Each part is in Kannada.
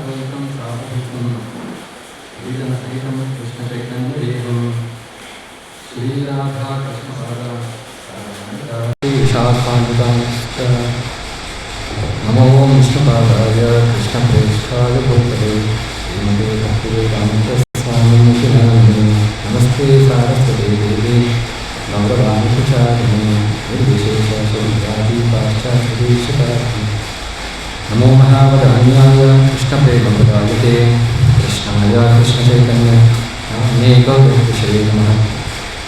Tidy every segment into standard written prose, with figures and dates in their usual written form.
साधुतं साधुतं लीलनसहितं कृष्णचैतन्यदेवं श्रीराधा कृष्णपादाशाखान्वितांश्च नमो विष्णुपादाय कृष्णप्रेष्ठाय भूतले श्रीमते भक्तिवेदान्तस्वामिनिति नामिने नमस्ते सारस्वते देवे गौरवानुचारिणे निर्विशेषशून्यादि पाश्चात्यदेशपराधि नमो महावदान्याय कृष्णप्रेमप्रदायते कृष्णाय कृष्णचैतन्य नाम्ने गौरविषये नमः।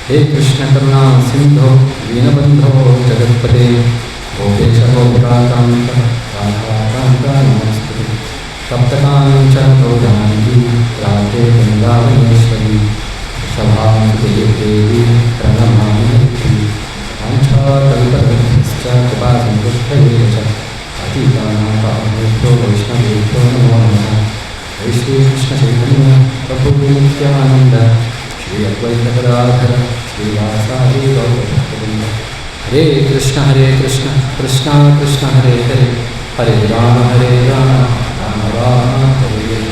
हे कृष्णकरुणा सिन्धो दीनबन्धो जगत्पते गोपेश गोपिकान्त राधाकान्त नमोऽस्तुते सप्तकाञ्चन गौराङ्गी राधे वृन्दावनेश्वरी सभानुते देवी प्रणमामि वाञ्छाकल्पतरुभ्यश्च कृपासिन्धुभ्यैव च पतितानां पावनेभ्यो वैष्णवेभ्यो नमो नमः। जय श्रीकृष्णचैतन्य प्रभु नित्यानन्द श्री अद्वैतगदाधर श्रीवासादि गौरभक्तवृन्द। हरे कृष्ण कृष्ण कृष्ण हरे हरे हरे राम राम राम हरे हरे।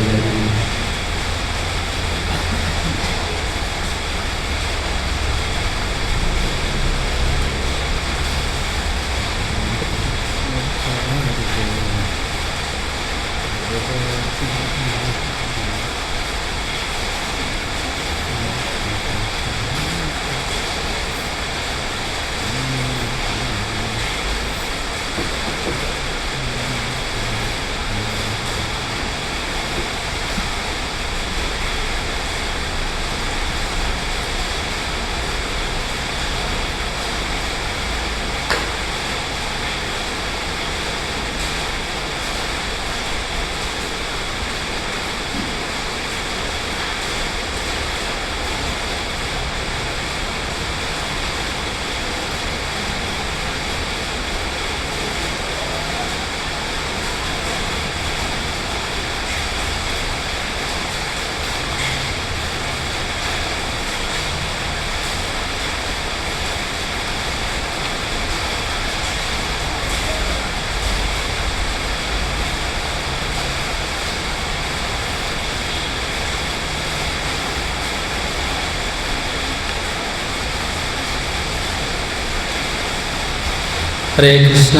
ಹರೇ ಕೃಷ್ಣ.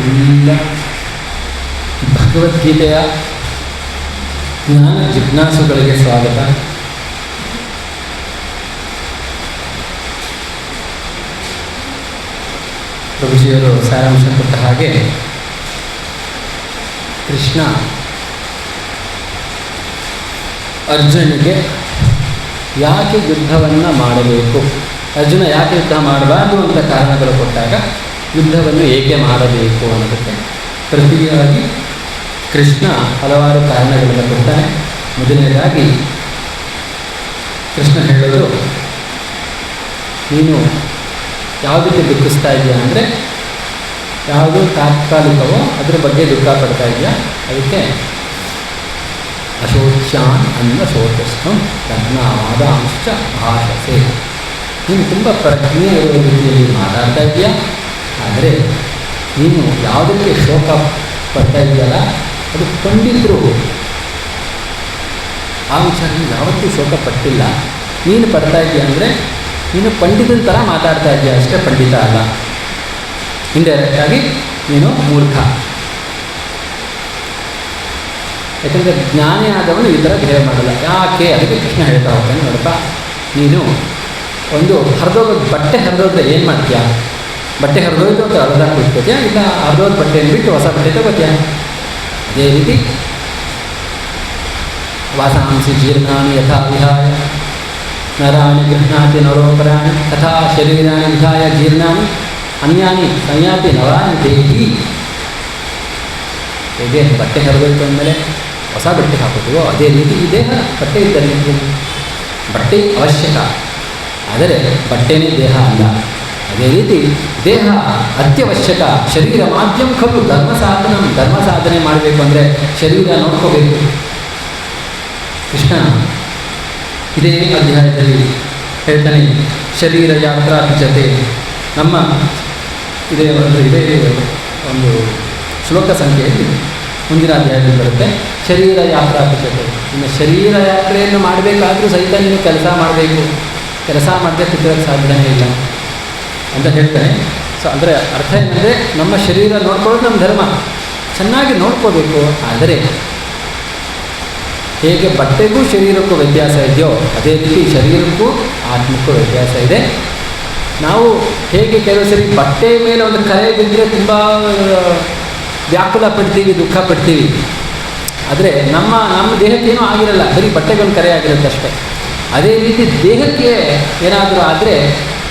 ಎಲ್ಲ ಭಗವದ್ಗೀತೆಯ ಜ್ಞಾನ ಜಿಜ್ಞಾಸುಗಳಿಗೆ ಸ್ವಾಗತ. ಪ್ರಭುಜಿಯವರು ಸಾರಾಂಶ ಕೊಟ್ಟ ಹಾಗೆ ಕೃಷ್ಣ ಅರ್ಜುನಿಗೆ ಯಾಕೆ ಯುದ್ಧವನ್ನು ಮಾಡಬೇಕು, ಅರ್ಜುನ ಯಾಕೆ ಯುದ್ಧ ಮಾಡಬಾರ್ದು ಅಂತ ಕಾರಣಗಳು ಕೊಟ್ಟಾಗ ಯುದ್ಧವನ್ನು ಏಕೆ ಮಾಡಬೇಕು ಅನ್ನೋದಕ್ಕೆ ಪ್ರತಿಯಾಗಿ ಕೃಷ್ಣ ಹಲವಾರು ಕಾರಣಗಳನ್ನು ಕೊಡ್ತಾನೆ. ಮೊದಲನೇದಾಗಿ ಕೃಷ್ಣ ಹೇಳೋದು, ನೀನು ಯಾವುದಕ್ಕೆ ದುಃಖಿಸ್ತಾ ಇದೆಯಾ ಅಂದರೆ ಯಾವುದು ತಾತ್ಕಾಲಿಕವೋ ಅದರ ಬಗ್ಗೆ ದುಃಖ ಪಡ್ತಾ ಇದೆಯಾ, ಅದಕ್ಕೆ ಅಶೋಚ್ಯಾನ್ ಅನ್ನ ಶೋಚಸ್ತು ತಜ್ಞಾವಾದಾಂಶ್ಚ ಭಾಷಸೆ. ನೀನು ತುಂಬ ಪ್ರಜ್ಞೆ ಇರುವ ರೀತಿಯಲ್ಲಿ ಮಾತಾಡ್ತಾ ಇದೆಯಾ, ಆದರೆ ನೀನು ಯಾವುದಕ್ಕೆ ಶೋಕ ಪಡ್ತಾ ಇದೆಯಲ್ಲ ಅದು ಪಂಡಿತರು ಆ ವಿಚಾರ ಯಾವತ್ತೂ ಶೋಕ ಪಟ್ಟಿಲ್ಲ. ನೀನು ಪಡ್ತಾ ಇದೆಯಾ ಅಂದರೆ ನೀನು ಪಂಡಿತನ ಥರ ಮಾತಾಡ್ತಾ ಇದೆಯಾ ಅಷ್ಟೇ, ಪಂಡಿತ ಅಲ್ಲ. ಇಂಡೈರೆಕ್ಟಾಗಿ ನೀನು ಮೂರ್ಖ. ಯಾಕಂದರೆ ಜ್ಞಾನಿ ಆದವನು ಈ ಥರ ಬಿಹೇವ್ ಮಾಡಲ್ಲ. ಯಾಕೆ ಅದಕ್ಕೆ ಕೃಷ್ಣ ಹೇಳ್ತಾ ಹೋಗ್ತಾನೆ, ನೋಡಪ್ಪ ನೀನು ಒಂದು ಹರಿದೋಗ ಬಟ್ಟೆ ಹರಿದೋದ್ರೆ ಏನು ಮಾಡ್ತೀಯಾ, ಬಟ್ಟೆ ಹರಿದೋಯ್ತು ಅಂತ ಅರ್ಧಾಕ್ ಬಿಟ್ಕೋತೀಯಾ, ಇಲ್ಲ ಹರಿದೋದ ಬಟ್ಟೆಯನ್ನು ಬಿಟ್ಟು ಹೊಸ ಬಟ್ಟೆ ತಗೋತೀಯಾ. ಅದೇ ರೀತಿ ವಾಸಾಂಸಿ ಜೀರ್ಣಾನಿ ಯಥಾ ವಿಹಾಯ ನರಾಣಿ ಗೃಹ್ಣಾತಿ ನರೋಪರಾಣಿ ತಥಾ ಶರೀರಾಣಿ ವಿಹಾಯ ಜೀರ್ಣಾನಿ ಅನ್ಯಾನಿ ಸಂಯಾತಿ ನವಾನಿ ದೇಹಿ. ಹೇಗೆ ಬಟ್ಟೆ ಹರಿದೋಯ್ತು ಅಂದಮೇಲೆ ಹೊಸ ಬಟ್ಟೆ ಹಾಕೋತೀವೋ ಅದೇ ರೀತಿ ಈ ದೇಹ ಬಟ್ಟೆ ಇದ್ದಲ್ಲಿ ಬಟ್ಟೆ ಅವಶ್ಯಕ, ಆದರೆ ಬಟ್ಟೆನೇ ದೇಹ ಅಲ್ಲ. ಅದೇ ರೀತಿ ದೇಹ ಅತ್ಯವಶ್ಯಕ. ಶರೀರ ಮಾಧ್ಯಮ ಖಲು ಧರ್ಮ ಸಾಧನೆ ಮಾಡಬೇಕು ಅಂದರೆ ಶರೀರ ನೋಡ್ಕೋಬೇಕು. ಕೃಷ್ಣ ಇದೇ ಅಧ್ಯಾಯದಲ್ಲಿ ಹೇಳ್ತಾನೆ, ಶರೀರ ಯಾತ್ರಾ ಜೊತೆ ನಮ್ಮ ಇದೇ ಒಂದು ಶ್ಲೋಕ ಸಂಖ್ಯೆಯಲ್ಲಿ ಮುಂದಿನ ಅಧ್ಯಾಯದಲ್ಲಿ ಬರುತ್ತೆ. ಶರೀರ ಯಾತ್ರಾ ಪದ್ಧತಿ. ಇನ್ನು ಶರೀರ ಯಾತ್ರೆಯನ್ನು ಮಾಡಬೇಕಾದ್ರೂ ಸಹಿತ ನೀನು ಕೆಲಸ ಮಾಡಬೇಕು, ಕೆಲಸ ಮಾಡದೆ ಕೂತಿರೋಕ್ಕೆ ಸಾಧ್ಯನೇ ಇಲ್ಲ ಅಂತ ಹೇಳ್ತಾನೆ. ಸೊ ಅಂದರೆ ಅರ್ಥ ಏನಂದರೆ ನಮ್ಮ ಶರೀರ ನೋಡ್ಕೊಳ್ಳೋದು ನಮ್ಮ ಧರ್ಮ, ಚೆನ್ನಾಗಿ ನೋಡ್ಕೋಬೇಕು. ಆದರೆ ಹೇಗೆ ಬಟ್ಟೆಗೂ ಶರೀರಕ್ಕೂ ವ್ಯತ್ಯಾಸ ಇದೆಯೋ ಅದೇ ರೀತಿ ಶರೀರಕ್ಕೂ ಆತ್ಮಕ್ಕೂ ವ್ಯತ್ಯಾಸ ಇದೆ. ನಾವು ಹೇಗೆ ಕೆಲವು ಸರಿ ಬಟ್ಟೆ ಮೇಲೆ ಒಂದು ಕರೆ ಬಿದ್ದರೆ ತುಂಬ ವ್ಯಾಕುಲ ಪಡ್ತೀವಿ, ದುಃಖ ಪಡ್ತೀವಿ. ಆದರೆ ನಮ್ಮ ದೇಹಕ್ಕೇನೂ ಆಗಿರಲ್ಲ, ಬರೀ ಬಟ್ಟೆಗಳು ಕರೆ ಆಗಿರುತ್ತೆ ಅಷ್ಟೇ. ಅದೇ ರೀತಿ ದೇಹಕ್ಕೆ ಏನಾದರೂ ಆದರೆ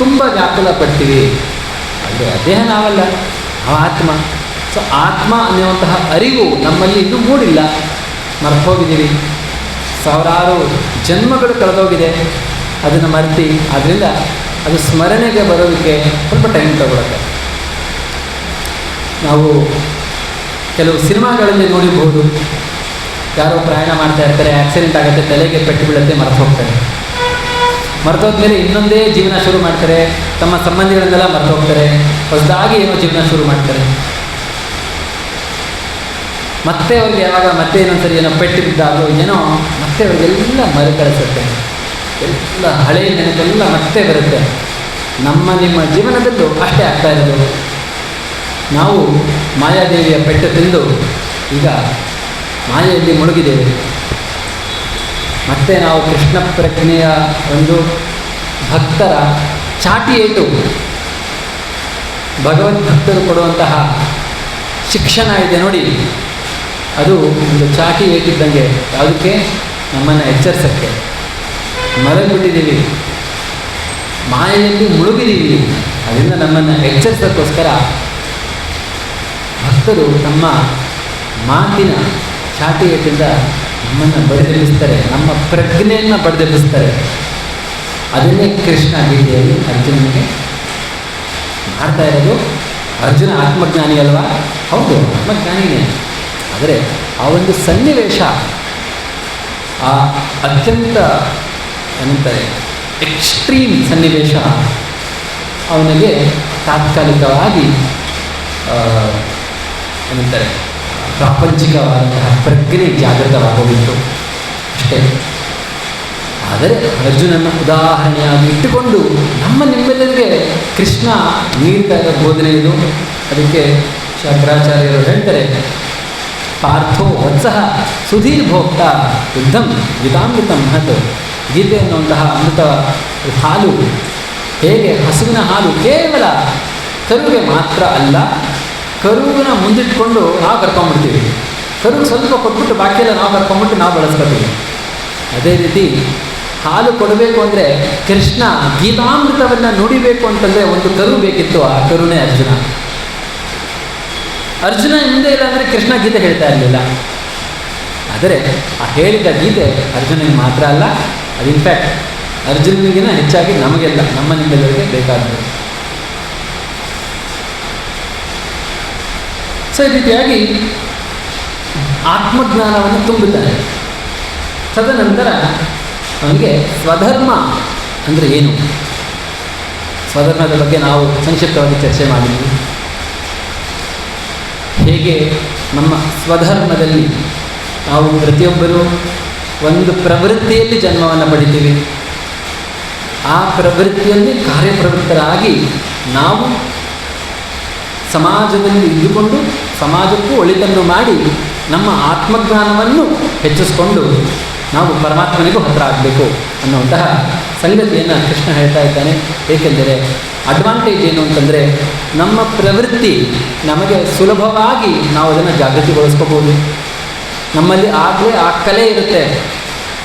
ತುಂಬ ವ್ಯಾಕುಲ ಪಡ್ತೀವಿ. ಆದರೆ ದೇಹ ನಾವಲ್ಲ, ಆತ್ಮ. ಸೊ ಆತ್ಮ ಅನ್ನುವಂತಹ ಅರಿವು ನಮ್ಮಲ್ಲಿ ಇನ್ನೂ ಮೂಡಿಲ್ಲ, ಮರೆತೋಗಿದ್ದೀವಿ. ಸಾವಿರಾರು ಜನ್ಮಗಳು ಕಳೆದೋಗಿದೆ ಅದನ್ನು ಮರೆತು. ಆದ್ದರಿಂದ ಅದು ಸ್ಮರಣೆಗೆ ಬರೋದಕ್ಕೆ ಸ್ವಲ್ಪ ಟೈಮ್ ತಗೊಳುತ್ತೆ. ನಾವು ಕೆಲವು ಸಿನಿಮಾಗಳಲ್ಲಿ ನೋಡಿರಬಹುದು, ಯಾರೋ ಪ್ರಯಾಣ ಮಾಡ್ತಾ ಇರ್ತಾರೆ, ಆಕ್ಸಿಡೆಂಟ್ ಆಗುತ್ತೆ, ತಲೆಗೆ ಪೆಟ್ಟು ಬೀಳುತ್ತೆ, ಮರೆತು ಹೋಗ್ತಾರೆ. ಮರೆತೋದ್ಮೇಲೆ ಇನ್ನೊಂದೇ ಜೀವನ ಶುರು ಮಾಡ್ತಾರೆ, ತಮ್ಮ ಸಂಬಂಧಿಗಳನ್ನೆಲ್ಲ ಮರೆತು ಹೋಗ್ತಾರೆ, ಹೊಸದಾಗಿ ಏನೋ ಜೀವನ ಶುರು ಮಾಡ್ತಾರೆ. ಮತ್ತೆ ಅವ್ರಿಗೆ ಯಾವಾಗ ಮತ್ತೆ ಇನ್ನೊಂದ್ಸರಿ ಏನೋ ಪೆಟ್ಟು ಬಿದ್ದಾಗೋ ಏನೋ ಮತ್ತೆ ಅವ್ರಿಗೆಲ್ಲ ಮರುಕಳಿಸುತ್ತೆ, ಎಲ್ಲ ಹಳೆಯ ನೆನಪೆಲ್ಲ ಮತ್ತೆ ಬರುತ್ತೆ. ನಿಮ್ಮ ಜೀವನದಲ್ಲೂ ಅಷ್ಟೇ ಆಗ್ತಾ ಇರೋದು. ನಾವು ಮಾಯಾದೇವಿಯ ಪೆಟ್ಟು ತಿಂದು ಈಗ ಮಾಯೆಯಲ್ಲಿ ಮುಳುಗಿದ್ದೇವೆ. ಮತ್ತೆ ನಾವು ಕೃಷ್ಣ ಪ್ರಜ್ಞೆಯ ಒಂದು ಭಕ್ತರ ಚಾಟಿ ಏಟು, ಭಗವದ್ಭಕ್ತರು ಕೊಡುವಂತಹ ಶಿಕ್ಷಣ ಇದೆ ನೋಡಿ, ಅದು ಒಂದು ಚಾಟಿ ಏಟಿದ್ದಂಗೆ. ಯಾವುದಕ್ಕೆ? ನಮ್ಮನ್ನು ಎಚ್ಚರಿಸೋಕ್ಕೆ. ಮರೆತುಬಿಟ್ಟಿದ್ದೀವಿ, ಮಾಯೆಯಲ್ಲಿ ಮುಳುಗಿದ್ದೀವಿ. ಅದರಿಂದ ನಮ್ಮನ್ನು ಎಚ್ಚರಿಸೋಕ್ಕೋಸ್ಕರ ಭಕ್ತರು ತಮ್ಮ ಮಾತಿನ ಚಾಟಿ ಏಟಿಂದ ನಮ್ಮನ್ನು ಬಡಿದೆಬ್ಬಿಸ್ತಾರೆ, ನಮ್ಮ ಪ್ರಜ್ಞೆಯನ್ನು ಬಡಿದೆಬ್ಬಿಸ್ತಾರೆ. ಅದನ್ನೇ ಕೃಷ್ಣ ಗೀತೆಯಲ್ಲಿ ಅರ್ಜುನನಿಗೆ ಮಾಡ್ತಾ ಇರೋದು. ಅರ್ಜುನ ಆತ್ಮಜ್ಞಾನಿ ಅಲ್ವಾ? ಹೌದು, ಆತ್ಮಜ್ಞಾನಿನೇ. ಆದರೆ ಆ ಒಂದು ಸನ್ನಿವೇಶ, ಆ ಅತ್ಯಂತ ಏನಂತಾರೆ ಎಕ್ಸ್ಟ್ರೀಮ್ ಸನ್ನಿವೇಶ ಅವನಿಗೆ ತಾತ್ಕಾಲಿಕವಾಗಿ ಏನಂತಾರೆ ಪ್ರಾಪಂಚಿಕವಾದಂತಹ ಪ್ರಜ್ಞೆ ಜಾಗೃತವಾಗೋಗಿತ್ತು ಅಷ್ಟೇ. ಆದರೆ ಅರ್ಜುನನ ಉದಾಹರಣೆಯಾಗಿ ಇಟ್ಟುಕೊಂಡು ನಿಮ್ಮೆಲ್ಲರಿಗೆ ಕೃಷ್ಣ ನೀಡ್ತಾ ಇರೋ ಬೋಧನೆ ಇದು. ಅದಕ್ಕೆ ಶಂಕರಾಚಾರ್ಯರು ಹೇಳ್ತಾರೆ, ಪಾರ್ಥೋ ವತ್ಸಃ ಸುಧೀರ್ ಭೋಕ್ತ ಯುದ್ಧಂ ಗೀತಾಮೃತ ಮಹತ್. ಗೀತೆ ಅನ್ನುವಂತಹ ಅಮೃತ ಹಾಲು ಹೇಗೆ ಹಸುವಿನ ಹಾಲು ಕೇವಲ ಕರುವಿಗೆ ಮಾತ್ರ ಅಲ್ಲ, ಕರುವಿನ ಮುಂದಿಟ್ಕೊಂಡು ನಾವು ಕರ್ಕೊಂಡ್ಬಿಡ್ತೀವಿ. ಕರು ಸ್ವಲ್ಪ ಕೊಟ್ಬಿಟ್ಟು ಬಾಕಿಯೆಲ್ಲ ನಾವು ಕರ್ಕೊಂಡ್ಬಿಟ್ಟು ನಾವು ಬಳಸ್ಕೊತೀವಿ. ಅದೇ ರೀತಿ ಹಾಲು ಕೊಡಬೇಕು ಅಂದರೆ ಕೃಷ್ಣ ಗೀತಾಮೃತವನ್ನು ನುಡಿಬೇಕು ಅಂತಂದರೆ ಒಂದು ಕರು ಬೇಕಿತ್ತು. ಆ ಕರುನೇ ಅರ್ಜುನ. ಅರ್ಜುನ ಹಿಂದೆ ಇಲ್ಲ ಅಂದರೆ ಕೃಷ್ಣ ಗೀತೆ ಹೇಳ್ತಾ ಇರಲಿಲ್ಲ. ಆದರೆ ಆ ಹೇಳಿದ ಗೀತೆ ಅರ್ಜುನಿಗೆ ಮಾತ್ರ ಅಲ್ಲ, ಅದು ಇನ್ಫ್ಯಾಕ್ಟ್ ಅರ್ಜುನನಿಗಿನ ಹೆಚ್ಚಾಗಿ ನಮಗೆಲ್ಲ, ನಿಮ್ಮೆಲ್ಲರಿಗೆ ಬೇಕಾದದ್ದು. ಸೊ ಈ ರೀತಿಯಾಗಿ ಆತ್ಮಜ್ಞಾನವನ್ನು ತುಂಬುತ್ತಾನೆ. ತದನಂತರ ಅವನಿಗೆ ಸ್ವಧರ್ಮ ಅಂದರೆ ಏನು, ಸ್ವಧರ್ಮದ ಬಗ್ಗೆ ನಾವು ಸಂಕ್ಷಿಪ್ತವಾಗಿ ಚರ್ಚೆ ಮಾಡಿದ್ವಿ. ಹೇಗೆ ನಮ್ಮ ಸ್ವಧರ್ಮದಲ್ಲಿ ನಾವು ಪ್ರತಿಯೊಬ್ಬರೂ ಒಂದು ಪ್ರವೃತ್ತಿಯಲ್ಲಿ ಜನ್ಮವನ್ನು ಪಡಿತೀವಿ. ಆ ಪ್ರವೃತ್ತಿಯಲ್ಲಿ ಕಾರ್ಯಪ್ರವೃತ್ತರಾಗಿ ನಾವು ಸಮಾಜದಲ್ಲಿ ಇದ್ದುಕೊಂಡು ಸಮಾಜಕ್ಕೂ ಒಳಿತನ್ನು ಮಾಡಿ ನಮ್ಮ ಆತ್ಮಜ್ಞಾನವನ್ನು ಹೆಚ್ಚಿಸ್ಕೊಂಡು ನಾವು ಪರಮಾತ್ಮನಿಗೂ ಹತ್ತಿರ ಆಗಬೇಕು ಅನ್ನುವಂತಹ ಸಂಗತಿಯನ್ನು ಕೃಷ್ಣ ಹೇಳ್ತಾ ಇದ್ದಾನೆ. ಏಕೆಂದರೆ ಅಡ್ವಾಂಟೇಜ್ ಏನು ಅಂತಂದರೆ ನಮ್ಮ ಪ್ರವೃತ್ತಿ ನಮಗೆ ಸುಲಭವಾಗಿ ನಾವು ಅದನ್ನು ಜಾಗೃತಿಗೊಳಿಸ್ಕೋಬೋದು. ನಮ್ಮಲ್ಲಿ ಆಗಲೇ ಆ ಕಲೆ ಇರುತ್ತೆ,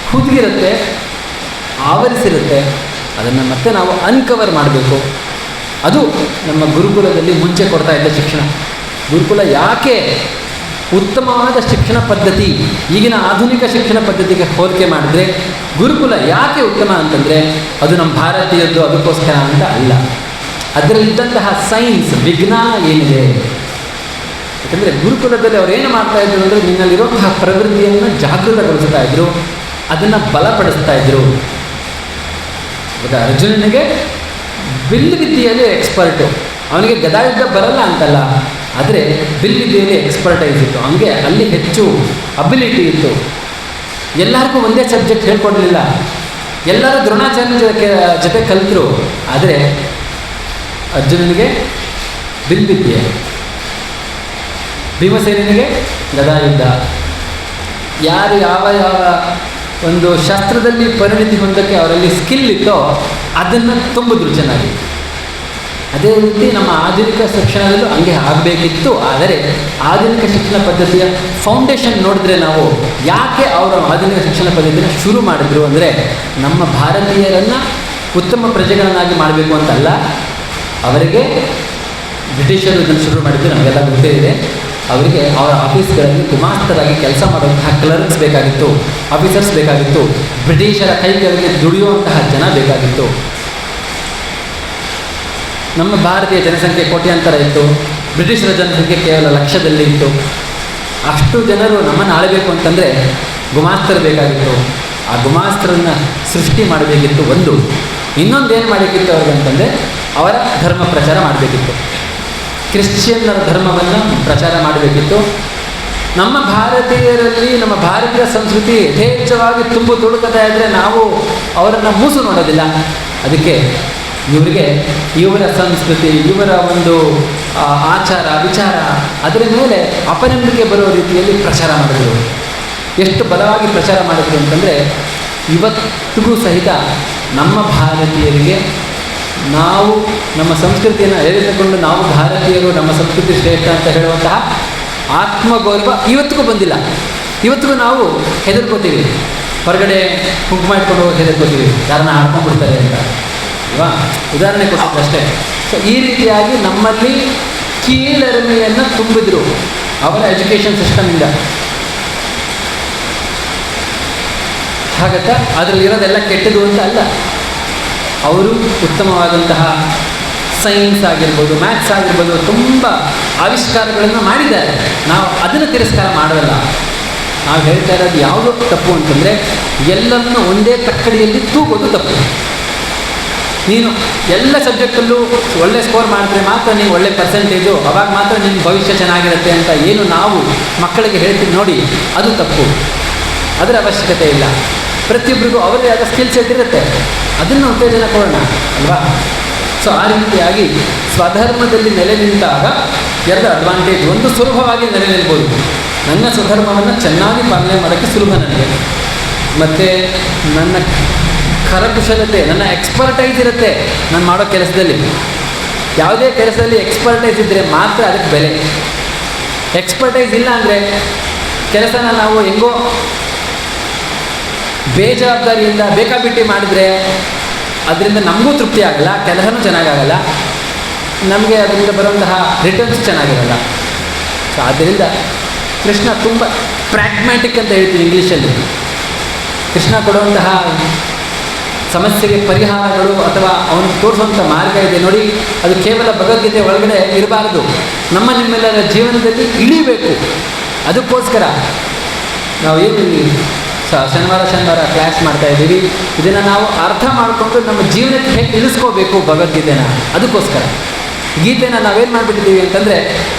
ಹುದುಗಿರುತ್ತೆ, ಆವರಿಸಿರುತ್ತೆ. ಅದನ್ನು ಮತ್ತೆ ನಾವು ಅನ್ಕವರ್ ಮಾಡಬೇಕು. ಅದು ನಮ್ಮ ಗುರುಕುಲದಲ್ಲಿ ಮುಂಚೆ ಕೊಡ್ತಾ ಇದ್ದ ಶಿಕ್ಷಣ. ಗುರುಕುಲ ಯಾಕೆ ಉತ್ತಮವಾದ ಶಿಕ್ಷಣ ಪದ್ಧತಿ, ಈಗಿನ ಆಧುನಿಕ ಶಿಕ್ಷಣ ಪದ್ಧತಿಗೆ ಹೋಲಿಕೆ ಮಾಡಿದ್ರೆ ಗುರುಕುಲ ಯಾಕೆ ಉತ್ತಮ ಅಂತಂದರೆ ಅದು ನಮ್ಮ ಭಾರತೀಯದ್ದು ಅದಕ್ಕೋಸ್ಕರ ಅಂತ ಅಲ್ಲ. ಅದರಲ್ಲಿದ್ದಂತಹ ಸೈನ್ಸ್, ವಿಜ್ಞಾನ ಏನಿದೆ. ಯಾಕಂದರೆ ಗುರುಕುಲದಲ್ಲಿ ಅವ್ರು ಏನು ಮಾಡ್ತಾಯಿದ್ರು ಅಂದರೆ ನಿನ್ನಲ್ಲಿರುವಂತಹ ಪ್ರವೃತ್ತಿಯನ್ನು ಜಾಗೃತಗೊಳಿಸ್ತಾ ಇದ್ರು, ಅದನ್ನು ಬಲಪಡಿಸ್ತಾ ಇದ್ರು. ಇವಾಗ ಅರ್ಜುನನಿಗೆ ಬಿಲ್ಲು ವಿದ್ಯೆಯಲ್ಲಿ ಎಕ್ಸ್ಪರ್ಟು, ಅವನಿಗೆ ಗದಾಯುದ್ಧ ಬರಲ್ಲ ಅಂತಲ್ಲ, ಆದರೆ ಬಿಲ್ವಿದ್ಯೆಯಲ್ಲಿ ಎಕ್ಸ್ಪರ್ಟೈಸ್ ಇತ್ತು, ಹಂಗೆ ಅಲ್ಲಿ ಹೆಚ್ಚು ಅಬಿಲಿಟಿ ಇತ್ತು. ಎಲ್ಲರಿಗೂ ಒಂದೇ ಸಬ್ಜೆಕ್ಟ್ ಹೇಳ್ಕೊಡ್ಲಿಲ್ಲ, ಎಲ್ಲರೂ ದ್ರೋಣಾಚಾರ್ಯ ಜೊತೆ ಕಲಿತರು. ಆದರೆ ಅರ್ಜುನನಿಗೆ ಬಿಲ್ವಿದ್ಯೆ, ಭೀಮಸೇನಿಗೆ ಗದಾಯುದ್ಧ. ಯಾರು ಯಾವ ಯಾವ ಒಂದು ಶಾಸ್ತ್ರದಲ್ಲಿ ಪರಿಣಿತಿ ಹೊಂದಕ್ಕೆ ಅವರಲ್ಲಿ ಸ್ಕಿಲ್ ಇತ್ತೋ ಅದನ್ನು ತುಂಬಿದ್ರು ಚೆನ್ನಾಗಿ. ಅದೇ ರೀತಿ ನಮ್ಮ ಆಧುನಿಕ ಶಿಕ್ಷಣದಲ್ಲೂ ಹಂಗೆ ಆಗಬೇಕಿತ್ತು. ಆದರೆ ಆಧುನಿಕ ಶಿಕ್ಷಣ ಪದ್ಧತಿಯ ಫೌಂಡೇಶನ್ ನೋಡಿದ್ರೆ ನಾವು ಯಾಕೆ ಅವರು ಆಧುನಿಕ ಶಿಕ್ಷಣ ಪದ್ಧತಿನ ಶುರು ಮಾಡಿದ್ರು ಅಂದರೆ, ನಮ್ಮ ಭಾರತೀಯರನ್ನು ಉತ್ತಮ ಪ್ರಜೆಗಳನ್ನಾಗಿ ಮಾಡಬೇಕು ಅಂತಲ್ಲ, ಅವರಿಗೆ ಬ್ರಿಟಿಷರು ಇದನ್ನು ಶುರು ಮಾಡಿದ್ದು ನಮಗೆಲ್ಲ ಗೊತ್ತೇ ಇದೆ. ಅವರಿಗೆ ಅವರ ಆಫೀಸ್ಗಳಲ್ಲಿ ಗುಮಾಸ್ತರಾಗಿ ಕೆಲಸ ಮಾಡುವಂತಹ ಕ್ಲರ್ಕ್ಸ್ ಬೇಕಾಗಿತ್ತು, ಆಫೀಸರ್ಸ್ ಬೇಕಾಗಿತ್ತು, ಬ್ರಿಟಿಷರ ಕೈ ಕೆಳಗೆ ದುಡಿಯುವಂತಹ ಜನ ಬೇಕಾಗಿತ್ತು. ನಮ್ಮ ಭಾರತೀಯ ಜನಸಂಖ್ಯೆ ಕೋಟ್ಯಾಂತರ ಇತ್ತು, ಬ್ರಿಟಿಷರ ಜನಸಂಖ್ಯೆ ಕೇವಲ ಲಕ್ಷದಲ್ಲಿ ಇತ್ತು. ಅಷ್ಟು ಜನರು ನಮ್ಮನ್ನು ಆಳಬೇಕು ಅಂತಂದರೆ ಗುಮಾಸ್ತರು ಬೇಕಾಗಿತ್ತು. ಆ ಗುಮಾಸ್ತರನ್ನು ಸೃಷ್ಟಿ ಮಾಡಬೇಕಿತ್ತು. ಒಂದು ಇನ್ನೊಂದೇನು ಮಾಡಬೇಕಿತ್ತು ಅವ್ರಿಗೆ ಅಂತಂದರೆ, ಅವರ ಧರ್ಮ ಪ್ರಚಾರ ಮಾಡಬೇಕಿತ್ತು, ಕ್ರಿಶ್ಚಿಯನ್ನರ ಧರ್ಮವನ್ನು ಪ್ರಚಾರ ಮಾಡಬೇಕಿತ್ತು. ನಮ್ಮ ಭಾರತೀಯರಲ್ಲಿ ನಮ್ಮ ಭಾರತೀಯ ಸಂಸ್ಕೃತಿ ಯಥೇಚ್ಛವಾಗಿ ತುಂಬು ತುಳುಕತಾ ಇದ್ದರೆ ನಾವು ಅವರನ್ನು ಮೂಸು ನೋಡೋದಿಲ್ಲ. ಅದಕ್ಕೆ ಇವರಿಗೆ ಇವರ ಸಂಸ್ಕೃತಿ, ಇವರ ಒಂದು ಆಚಾರ ವಿಚಾರ ಅದರ ಮೇಲೆ ಅಪನಂಬಿಕೆ ಬರೋ ರೀತಿಯಲ್ಲಿ ಪ್ರಚಾರ ಮಾಡಿದ್ರು. ಎಷ್ಟು ಬಲವಾಗಿ ಪ್ರಚಾರ ಮಾಡಿದ್ರು ಅಂತಂದರೆ, ಇವತ್ತಿಗೂ ಸಹಿತ ನಮ್ಮ ಭಾರತೀಯರಿಗೆ ನಾವು ನಮ್ಮ ಸಂಸ್ಕೃತಿಯನ್ನು ಎಳೆದುಕೊಂಡು ನಾವು ಭಾರತೀಯರು ನಮ್ಮ ಸಂಸ್ಕೃತಿ ಶ್ರೇಷ್ಠ ಅಂತ ಹೇಳುವಂತಹ ಆತ್ಮಗೌರವ ಇವತ್ತಿಗೂ ಬಂದಿಲ್ಲ. ಇವತ್ತಿಗೂ ನಾವು ಹೆದರ್ಕೋತೀವಿ, ಹೊರಗಡೆ ಕುಂಕುಮ ಇಟ್ಕೊಂಡು ಹೆದರ್ಕೋತೀವಿ, ಯಾರನ್ನ ಆಡ್ಕೊಂಡ್ಬಿಡ್ತಾರೆ ಅಂತ ಅಲ್ವಾ, ಉದಾಹರಣೆ ಕೊಟ್ಟಿದ್ದಷ್ಟೇ. ಸೊ ಈ ರೀತಿಯಾಗಿ ನಮ್ಮಲ್ಲಿ ಕೀಳರಿಮೆಯನ್ನು ತುಂಬಿದ್ರು ಅವರ ಎಜುಕೇಷನ್ ಸಿಸ್ಟಮಿಂದ. ಹಾಗತ್ತಾ ಅದರಲ್ಲಿ ಇರೋದೆಲ್ಲ ಕೆಟ್ಟದು ಅಂತ ಅಲ್ಲ. ಅವರು ಉತ್ತಮವಾದಂತಹ ಸೈನ್ಸ್ ಆಗಿರ್ಬೋದು, ಮ್ಯಾಥ್ಸ್ ಆಗಿರ್ಬೋದು, ತುಂಬ ಆವಿಷ್ಕಾರಗಳನ್ನು ಮಾಡಿದ್ದಾರೆ. ನಾವು ಅದನ್ನು ತಿರಸ್ಕಾರ ಮಾಡೋದಲ್ಲ. ನಾವು ಹೇಳ್ತಾ ಇರೋದು ಯಾವುದೋ ತಪ್ಪು ಅಂತಂದರೆ, ಎಲ್ಲರನ್ನು ಒಂದೇ ತಕ್ಕಡಿಯಲ್ಲಿ ತೂಗೋದು ತಪ್ಪು. ನೀನು ಎಲ್ಲ ಸಬ್ಜೆಕ್ಟಲ್ಲೂ ಒಳ್ಳೆ ಸ್ಕೋರ್ ಮಾಡಿದ್ರೆ ಮಾತ್ರ ನೀವು ಒಳ್ಳೆ ಪರ್ಸೆಂಟೇಜು, ಅವಾಗ ಮಾತ್ರ ನಿಮ್ಮ ಭವಿಷ್ಯ ಚೆನ್ನಾಗಿರುತ್ತೆ ಅಂತ ಏನು ನಾವು ಮಕ್ಕಳಿಗೆ ಹೇಳ್ತೀವಿ ನೋಡಿ, ಅದು ತಪ್ಪು. ಅದರ ಅವಶ್ಯಕತೆ ಇಲ್ಲ. ಪ್ರತಿಯೊಬ್ಬರಿಗೂ ಅವರೇ ಆದ ಸ್ಕಿಲ್ ಸೆಟ್ ಇರುತ್ತೆ, ಅದನ್ನು ಉತ್ತೇಜನ ಕೊಡೋಣ ಅಲ್ವಾ. ಸೊ ಆ ರೀತಿಯಾಗಿ ಸ್ವಧರ್ಮದಲ್ಲಿ ನೆಲೆ ನಿಂತಾಗ ಎರಡು ಅಡ್ವಾಂಟೇಜ್. ಒಂದು, ಸುಲಭವಾಗಿ ನೆಲೆ ನಿಲ್ಬೋದು. ನನ್ನ ಸ್ವಧರ್ಮವನ್ನು ಚೆನ್ನಾಗಿ ಪಾಲನೆ ಮಾಡೋಕ್ಕೆ ಸುಲಭ ನನಗೆ. ಮತ್ತು ನನ್ನ ಕರಕುಶಲತೆ, ನನ್ನ ಎಕ್ಸ್ಪರ್ಟೈಸ್ ಇರುತ್ತೆ ನಾನು ಮಾಡೋ ಕೆಲಸದಲ್ಲಿ. ಯಾವುದೇ ಕೆಲಸದಲ್ಲಿ ಎಕ್ಸ್ಪರ್ಟೈಸ್ ಇದ್ದರೆ ಮಾತ್ರ ಅದಕ್ಕೆ ಬೆಲೆ. ಎಕ್ಸ್ಪರ್ಟೈಸ್ ಇಲ್ಲ ಅಂದರೆ ಕೆಲಸನ ನಾವು ಹೆಂಗೋ ಬೇಜವಾಬ್ದಾರಿಯಿಂದ ಬೇಕಾಬಿಟ್ಟಿ ಮಾಡಿದರೆ ಅದರಿಂದ ನಮಗೂ ತೃಪ್ತಿ ಆಗಲ್ಲ, ಕೆಲಸನೂ ಚೆನ್ನಾಗಾಗಲ್ಲ, ನಮಗೆ ಅದರಿಂದ ಬರುವಂತಹ ರಿಟರ್ನ್ಸ್ ಚೆನ್ನಾಗಿರಲ್ಲ. ಸೊ ಆದ್ದರಿಂದ ಕೃಷ್ಣ ತುಂಬ ಪ್ರಾಗ್ಮ್ಯಾಟಿಕ್ ಅಂತ ಹೇಳ್ತೀವಿ ಇಂಗ್ಲೀಷಲ್ಲಿ. ಕೃಷ್ಣ ಕೊಡುವಂತಹ ಸಮಸ್ಯೆಗೆ ಪರಿಹಾರಗಳು ಅಥವಾ ಅವನು ತೋರಿಸುವಂಥ ಮಾರ್ಗ ಇದೆ ನೋಡಿ, ಅದು ಕೇವಲ ಭಗವದ್ಗೀತೆ ಒಳಗಡೆ ಇರಬಾರ್ದು, ನಮ್ಮ ನಿಮ್ಮೆಲ್ಲರ ಜೀವನದಲ್ಲಿ ಇಳಿಬೇಕು. ಅದಕ್ಕೋಸ್ಕರ ನಾವು ಏನು ಶನಿವಾರ ಕ್ಲಾಸ್ ಮಾಡ್ತಾ ಇದ್ದೀವಿ. ಇದನ್ನು ನಾವು ಅರ್ಥ ಮಾಡಿಕೊಂಡು ನಮ್ಮ ಜೀವನಕ್ಕೆ ಹೇಗೆ ಇಳಿಸ್ಕೋಬೇಕು ಭಗವದ್ಗೀತೆನ, ಅದಕ್ಕೋಸ್ಕರ ಗೀತೆನ ನಾವೇನು ಮಾಡಿಬಿಟ್ಟಿದ್ದೀವಿ ಅಂತಂದರೆ,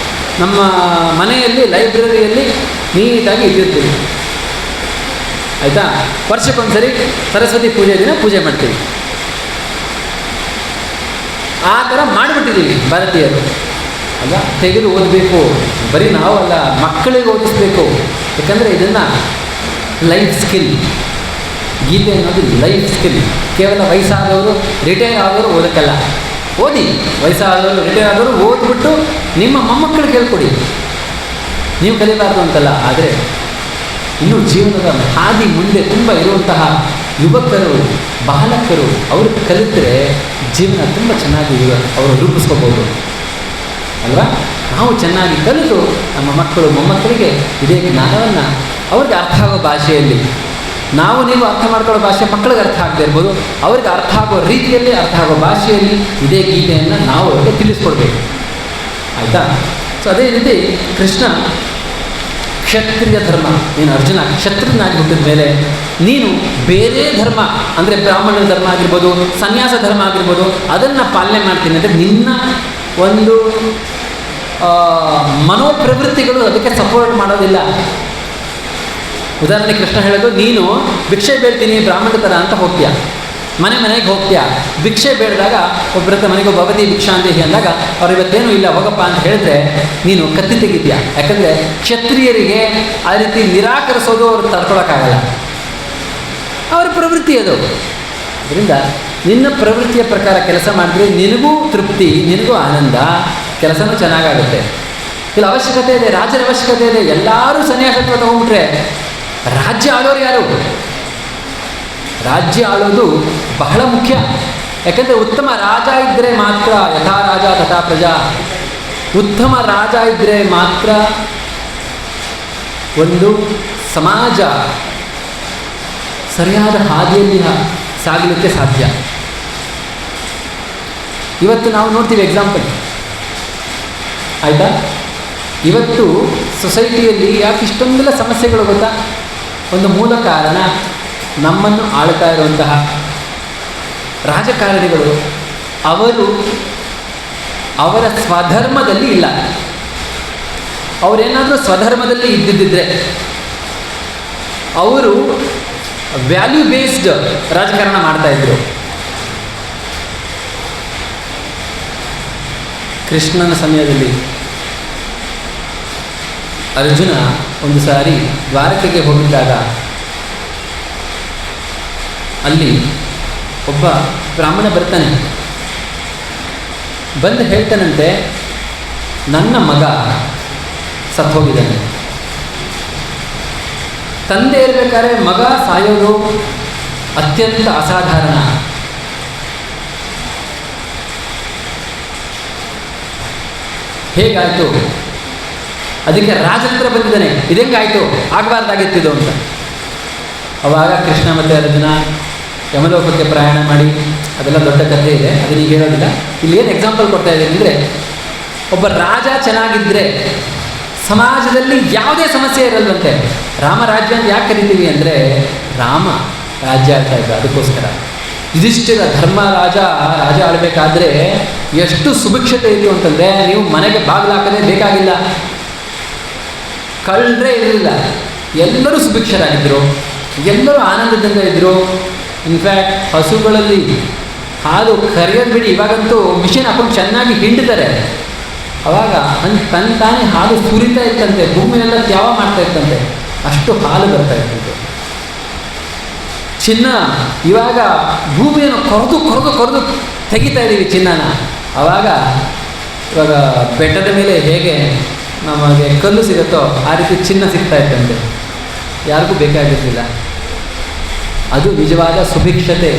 ನಮ್ಮ ಮನೆಯಲ್ಲಿ ಲೈಬ್ರರಿಯಲ್ಲಿ ನೀಟಾಗಿ ಇಟ್ಟಿರ್ತೀವಿ ಆಯಿತಾ. ವರ್ಷಕ್ಕೊಂದ್ಸರಿ ಸರಸ್ವತಿ ಪೂಜೆ ದಿನ ಪೂಜೆ ಮಾಡ್ತೀವಿ. ಆ ಥರ ಮಾಡಿಬಿಟ್ಟಿದ್ದೀವಿ ಭಾರತೀಯರು ಅಲ್ಲ. ತೆಗೆದು ಓದಬೇಕು, ಬರೀ ನಾವಲ್ಲ ಮಕ್ಕಳಿಗೆ ಓದಿಸ್ಬೇಕು. ಯಾಕಂದರೆ ಇದನ್ನು ಲೈಫ್ ಸ್ಕಿಲ್, ಗೀತೆ ಅನ್ನೋದು ಲೈಫ್ ಸ್ಕಿಲ್. ಕೇವಲ ವಯಸ್ಸಾದವರು ರಿಟೈರ್ ಆದವರು ಓದಕ್ಕಲ್ಲ. ಓದಿ, ವಯಸ್ಸಾದವರು ರಿಟೈರ್ ಆದವರು ಓದ್ಬಿಟ್ಟು ನಿಮ್ಮ ಮೊಮ್ಮಕ್ಕಳಿಗೆ ಹೇಳ್ಕೊಡಿ. ನೀವು ಕಲಿಬಾರ್ದು ಅಂತಲ್ಲ, ಆದರೆ ಇನ್ನೂ ಜೀವನದ ಹಾದಿ ಮುಂದೆ ತುಂಬ ಇರುವಂತಹ ಯುವಕರು, ಬಾಲಕರು ಅವರು ಕಲಿತರೆ ಜೀವನ ತುಂಬ ಚೆನ್ನಾಗಿ ಅವರು ರೂಪಿಸ್ಕೋಬೋದು ಅಲ್ವಾ. ನಾವು ಚೆನ್ನಾಗಿ ಕಲಿತು ನಮ್ಮ ಮಕ್ಕಳು ಮೊಮ್ಮಕ್ಕಳಿಗೆ ಇದೇ ಜ್ಞಾನವನ್ನು ಅವ್ರಿಗೆ ಅರ್ಥ ಆಗೋ ಭಾಷೆಯಲ್ಲಿ, ನಾವು ನೀವು ಅರ್ಥ ಮಾಡ್ಕೊಳ್ಳೋ ಭಾಷೆ ಮಕ್ಕಳಿಗೆ ಅರ್ಥ ಆಗದೆ ಇರ್ಬೋದು, ಅವ್ರಿಗೆ ಅರ್ಥ ಆಗೋ ರೀತಿಯಲ್ಲಿ, ಅರ್ಥ ಆಗೋ ಭಾಷೆಯಲ್ಲಿ ಇದೇ ಗೀತೆಯನ್ನು ನಾವು ಅವ್ರಿಗೆ ತಿಳಿಸ್ಕೊಡ್ಬೇಕು ಆಯಿತಾ. ಸೊ ಅದೇ ರೀತಿ ಕೃಷ್ಣ ಕ್ಷತ್ರಿಯ ಧರ್ಮ, ನೀನು ಅರ್ಜುನ ಕ್ಷತ್ರಿಯನಾಗಿ ಹುಟ್ಟಿದ ಮೇಲೆ ನೀನು ಬೇರೆ ಧರ್ಮ ಅಂದರೆ ಬ್ರಾಹ್ಮಣರ ಧರ್ಮ ಆಗಿರ್ಬೋದು, ಸನ್ಯಾಸ ಧರ್ಮ ಆಗಿರ್ಬೋದು, ಅದನ್ನು ಪಾಲನೆ ಮಾಡ್ತೀನಿ ಅಂದರೆ ನಿನ್ನ ಒಂದು ಮನೋಪ್ರವೃತ್ತಿಗಳು ಅದಕ್ಕೆ ಸಪೋರ್ಟ್ ಮಾಡೋದಿಲ್ಲ. ಉದಾಹರಣೆ ಕೃಷ್ಣ ಹೇಳೋದು, ನೀನು ಭಿಕ್ಷೆ ಬೇಡ್ತೀನಿ ಬ್ರಾಹ್ಮಣ ಥರ ಅಂತ ಹೋಗ್ತೀಯ, ಮನೆಗೆ ಹೋಗ್ತೀಯ. ಭಿಕ್ಷೆ ಬೇಡಿದಾಗ ಒಬ್ಬರ ಮನೆಗೆ ಭವತಿ ಭಿಕ್ಷಾ ಅಂತ ಅಂದಾಗ ಅವ್ರು ಇವತ್ತೇನು ಇಲ್ಲ ಹೋಗಪ್ಪ ಅಂತ ಹೇಳಿದ್ರೆ ನೀನು ಕತ್ತಿ ತೆಗಿತೀಯ. ಯಾಕಂದರೆ ಕ್ಷತ್ರಿಯರಿಗೆ ಆ ರೀತಿ ನಿರಾಕರಿಸೋದು ಅವ್ರು ತಡ್ಕೊಳಕ್ಕಾಗಲ್ಲ, ಅವರ ಪ್ರವೃತ್ತಿ ಅದು. ಅದರಿಂದ ನಿನ್ನ ಪ್ರವೃತ್ತಿಯ ಪ್ರಕಾರ ಕೆಲಸ ಮಾಡಿದ್ರೆ ನಿನಗೂ ತೃಪ್ತಿ, ನಿನಗೂ ಆನಂದ, ಕೆಲಸನೂ ಚೆನ್ನಾಗಾಗುತ್ತೆ. ಇಲ್ಲಿ ಅವಶ್ಯಕತೆ ಇದೆ, ರಾಜ್ಯದ ಅವಶ್ಯಕತೆ ಇದೆ. ಎಲ್ಲರೂ ಸನ್ಯಾಸತ್ವ ತಗೊಂಡ್ಬಿಟ್ರೆ ರಾಜ್ಯ ಆಳೋರು ಯಾರು? ರಾಜ್ಯ ಆಳೋದು ಬಹಳ ಮುಖ್ಯ. ಯಾಕಂದರೆ ಉತ್ತಮ ರಾಜ ಇದ್ದರೆ ಮಾತ್ರ, ಯಥಾ ರಾಜ ತಥಾ ಪ್ರಜಾ, ಉತ್ತಮ ರಾಜ ಇದ್ದರೆ ಮಾತ್ರ ಒಂದು ಸಮಾಜ ಸರಿಯಾದ ಹಾದಿಯಲ್ಲಿ ಸಾಗಲಿಕ್ಕೆ ಸಾಧ್ಯ. ಇವತ್ತು ನಾವು ನೋಡ್ತೀವಿ ಎಕ್ಸಾಂಪಲ್, ಆಯಿತಾ? ಇವತ್ತು ಸೊಸೈಟಿಯಲ್ಲಿ ಯಾಕೆ ಇಷ್ಟೊಂದೆಲ್ಲ ಸಮಸ್ಯೆಗಳು ಗೊತ್ತಾ? ಒಂದು ಮೂಲ ಕಾರಣ ನಮ್ಮನ್ನು ಆಳ್ತಾ ಇರುವಂತಹ ರಾಜಕಾರಣಿಗಳು. ಅವರು ಅವರ ಸ್ವಧರ್ಮದಲ್ಲಿ ಇಲ್ಲ. ಅವರೇನಾದರೂ ಸ್ವಧರ್ಮದಲ್ಲಿ ಇದ್ದಿದ್ದರೆ ಅವರು ವ್ಯಾಲ್ಯೂ ಬೇಸ್ಡ್ ರಾಜಕಾರಣ ಮಾಡ್ತಾಯಿದ್ರು. ಕೃಷ್ಣನ ಸಮಯದಲ್ಲಿ ಅರ್ಜುನ ಒಂದು ಸಾರಿ ದ್ವಾರಕೆಗೆ ಹೋಗಿದ್ದಾಗ ಅಲ್ಲಿ ಒಬ್ಬ ಬ್ರಾಹ್ಮಣ ಬರ್ತಾನೆ. ಬಂದು ಹೇಳ್ತಾನಂತೆ, ನನ್ನ ಮಗ ಸತ್ತೋಗಿದ್ದಾನೆ. ತಂದೆ ಇರಬೇಕಾದ್ರೆ ಮಗ ಸಾಯೋದು ಅತ್ಯಂತ ಅಸಾಧಾರಣ. ಹೇಗಾಯಿತು? ಅದಕ್ಕೆ ರಾಜೇಂದ್ರ ಬಂದಿದ್ದಾನೆ, ಇದಂಗಾಯಿತು, ಆಗಬಾರ್ದಾಗಿತ್ತಿದು ಅಂತ. ಅವಾಗ ಕೃಷ್ಣ ಮತ್ತು ಅರ್ಜುನ ಯಮಲೋಕಕ್ಕೆ ಪ್ರಯಾಣ ಮಾಡಿ, ಅದೆಲ್ಲ ದೊಡ್ಡ ಕಥೆ ಇದೆ, ಅದನ್ನೀಗ ಹೇಳೋದಿಲ್ಲ. ಇಲ್ಲಿ ಏನು ಎಕ್ಸಾಂಪಲ್ ಕೊಡ್ತಾ ಇದ್ದೀನಿ ಅಂದರೆ, ಒಬ್ಬ ರಾಜ ಚೆನ್ನಾಗಿದ್ದರೆ ಸಮಾಜದಲ್ಲಿ ಯಾವುದೇ ಸಮಸ್ಯೆ ಇರಲ್ವಂತೆ. ರಾಮ ರಾಜ್ಯ ಅಂತ ಯಾಕೆ ಕರಿತೀವಿ ಅಂದರೆ, ರಾಮ ರಾಜ್ಯ ಆಳ್ತಾ ಇದ್ದ, ಅದಕ್ಕೋಸ್ಕರ. ಯುಧಿಷ್ಠಿರ ಧರ್ಮ ರಾಜ ಆಳಬೇಕಾದ್ರೆ ಎಷ್ಟು ಸುಭಿಕ್ಷತೆ ಇದೆಯೋ ಅಂತಂದರೆ, ನೀವು ಮನೆಗೆ ಬಾಗಿಲು ಹಾಕದೇ ಬೇಕಾಗಿಲ್ಲ, ಕಳ್ಳರೇ ಇರಲಿಲ್ಲ, ಎಲ್ಲರೂ ಸುಭಿಕ್ಷರಾಗಿದ್ದರು, ಎಲ್ಲರೂ ಆನಂದದಿಂದ ಇದ್ದರು. ಇನ್ಫ್ಯಾಕ್ಟ್ ಹಸುಗಳಲ್ಲಿ ಹಾಲು ಕರೆಯೋದು ಬಿಡಿ, ಇವಾಗಂತೂ ಮಿಷಿನ್ ಹಾಕೊಂಡು ಚೆನ್ನಾಗಿ ಹಿಂಡ್ತಾರೆ. ಅವಾಗ ತಾನೇ ಹಾಲು ಸುರಿತಾ ಇತ್ತಂತೆ, ಭೂಮಿಯೆಲ್ಲ ತ್ಯಾವ ಮಾಡ್ತಾ ಇತ್ತಂತೆ, ಅಷ್ಟು ಹಾಲು ಬರ್ತಾ ಇತ್ತಂತೆ. ಚಿನ್ನ ಇವಾಗ ಭೂಮಿಯನ್ನು ಕೊರೆದು ತೆಗಿತಾ ಇದ್ದೀವಿ ಚಿನ್ನನ. ಇವಾಗ ಬೆಟ್ಟದ ಮೇಲೆ ಹೇಗೆ ನಮಗೆ ಕಲ್ಲು ಸಿಗುತ್ತೋ ಆ ರೀತಿ ಚಿನ್ನ ಸಿಗ್ತಾ ಇತ್ತಂತೆ, ಯಾರಿಗೂ ಬೇಕಾಗಿರಲಿಲ್ಲ. ಅದು ನಿಜವಾದ ಸುಭಿಕ್ಷತೆ.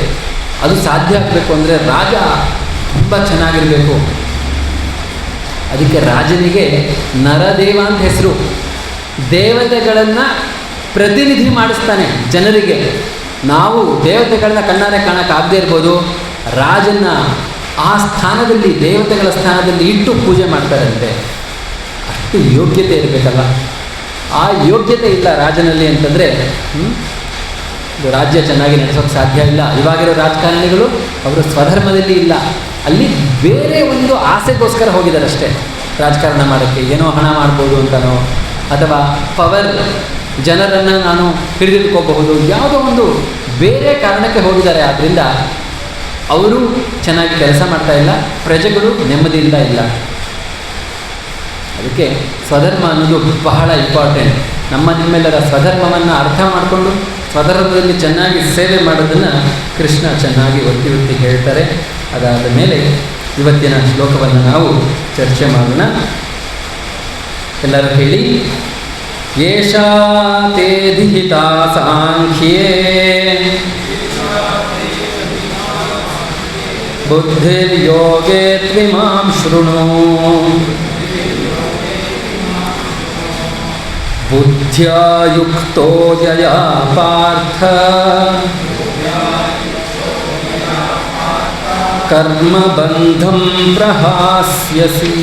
ಅದು ಸಾಧ್ಯ ಆಗಬೇಕು ಅಂದರೆ ರಾಜ ತುಂಬ ಚೆನ್ನಾಗಿರಬೇಕು. ಅದಕ್ಕೆ ರಾಜನಿಗೆ ನರದೇವ ಅಂತ ಹೆಸರು. ದೇವತೆಗಳನ್ನು ಪ್ರತಿನಿಧಿ ಮಾಡಿಸ್ತಾನೆ ಜನರಿಗೆ. ನಾವು ದೇವತೆಗಳನ್ನ ಕಣ್ಣಾರೆ ಕಾಣೋಕ್ಕಾಗದೇ ಇರ್ಬೋದು, ರಾಜನ ಆ ಸ್ಥಾನದಲ್ಲಿ, ದೇವತೆಗಳ ಸ್ಥಾನದಲ್ಲಿ ಇಟ್ಟು ಪೂಜೆ ಮಾಡ್ತಾರಂತೆ. ಅಷ್ಟು ಯೋಗ್ಯತೆ ಇರಬೇಕಲ್ಲ. ಆ ಯೋಗ್ಯತೆ ಇಲ್ಲ ರಾಜನಲ್ಲಿ ಅಂತಂದರೆ ರಾಜ್ಯ ಚೆನ್ನಾಗಿ ನಡೆಸೋಕ್ಕೆ ಸಾಧ್ಯ ಇಲ್ಲ. ಇವಾಗಿರೋ ರಾಜಕಾರಣಿಗಳು ಅವರು ಸ್ವಧರ್ಮದಲ್ಲಿ ಇಲ್ಲ, ಅಲ್ಲಿ ಬೇರೆ ಒಂದು ಆಸೆಗೋಸ್ಕರ ಹೋಗಿದ್ದಾರೆ ಅಷ್ಟೇ. ರಾಜಕಾರಣ ಮಾಡೋಕ್ಕೆ ಏನೋ ಹಣ ಮಾಡ್ಬೋದು ಅಂತನೋ, ಅಥವಾ ಪವರ್, ಜನರನ್ನು ನಾನು ಹಿಡಿದಿಟ್ಕೋಬಹುದು, ಯಾವುದೋ ಒಂದು ಬೇರೆ ಕಾರಣಕ್ಕೆ ಹೋಗಿದ್ದಾರೆ. ಆದ್ದರಿಂದ ಅವರು ಚೆನ್ನಾಗಿ ಕೆಲಸ ಮಾಡ್ತಾ ಇಲ್ಲ, ಪ್ರಜೆಗಳು ನೆಮ್ಮದಿಯಿಂದ ಇಲ್ಲ. ಅದಕ್ಕೆ ಸ್ವಧರ್ಮ ಅನ್ನೋದು ಬಹಳ ಇಂಪಾರ್ಟೆಂಟ್. ನಿಮ್ಮೆಲ್ಲರ ಸ್ವಧರ್ಮವನ್ನು ಅರ್ಥ ಮಾಡಿಕೊಂಡು ಸ್ವಧರ್ಮದಲ್ಲಿ ಚೆನ್ನಾಗಿ ಸೇವೆ ಮಾಡೋದನ್ನು ಕೃಷ್ಣ ಚೆನ್ನಾಗಿ ಒತ್ತಿ ಹೇಳ್ತಾರೆ. ಅದಾದ ಮೇಲೆ ಇವತ್ತಿನ ಶ್ಲೋಕವನ್ನು ನಾವು ಚರ್ಚೆ ಮಾಡೋಣ. ಎಲ್ಲರೂ ಹೇಳಿ, ಯೇಷಾ ತೇ ಧಿಹಿತಾ ಸಾಂಖ್ಯೇ ಬುದ್ಧಿರ್ಯೋಗೇ ತ್ವಿಮಾಂ ಶೃಣು ಬುದ್ಧ್ಯಾ ಯುಕ್ತೋ ಯಯಾ ಪಾರ್ಥ ಕರ್ಮಬಂಧಂ ಪ್ರಹಾಸ್ಯಸಿ.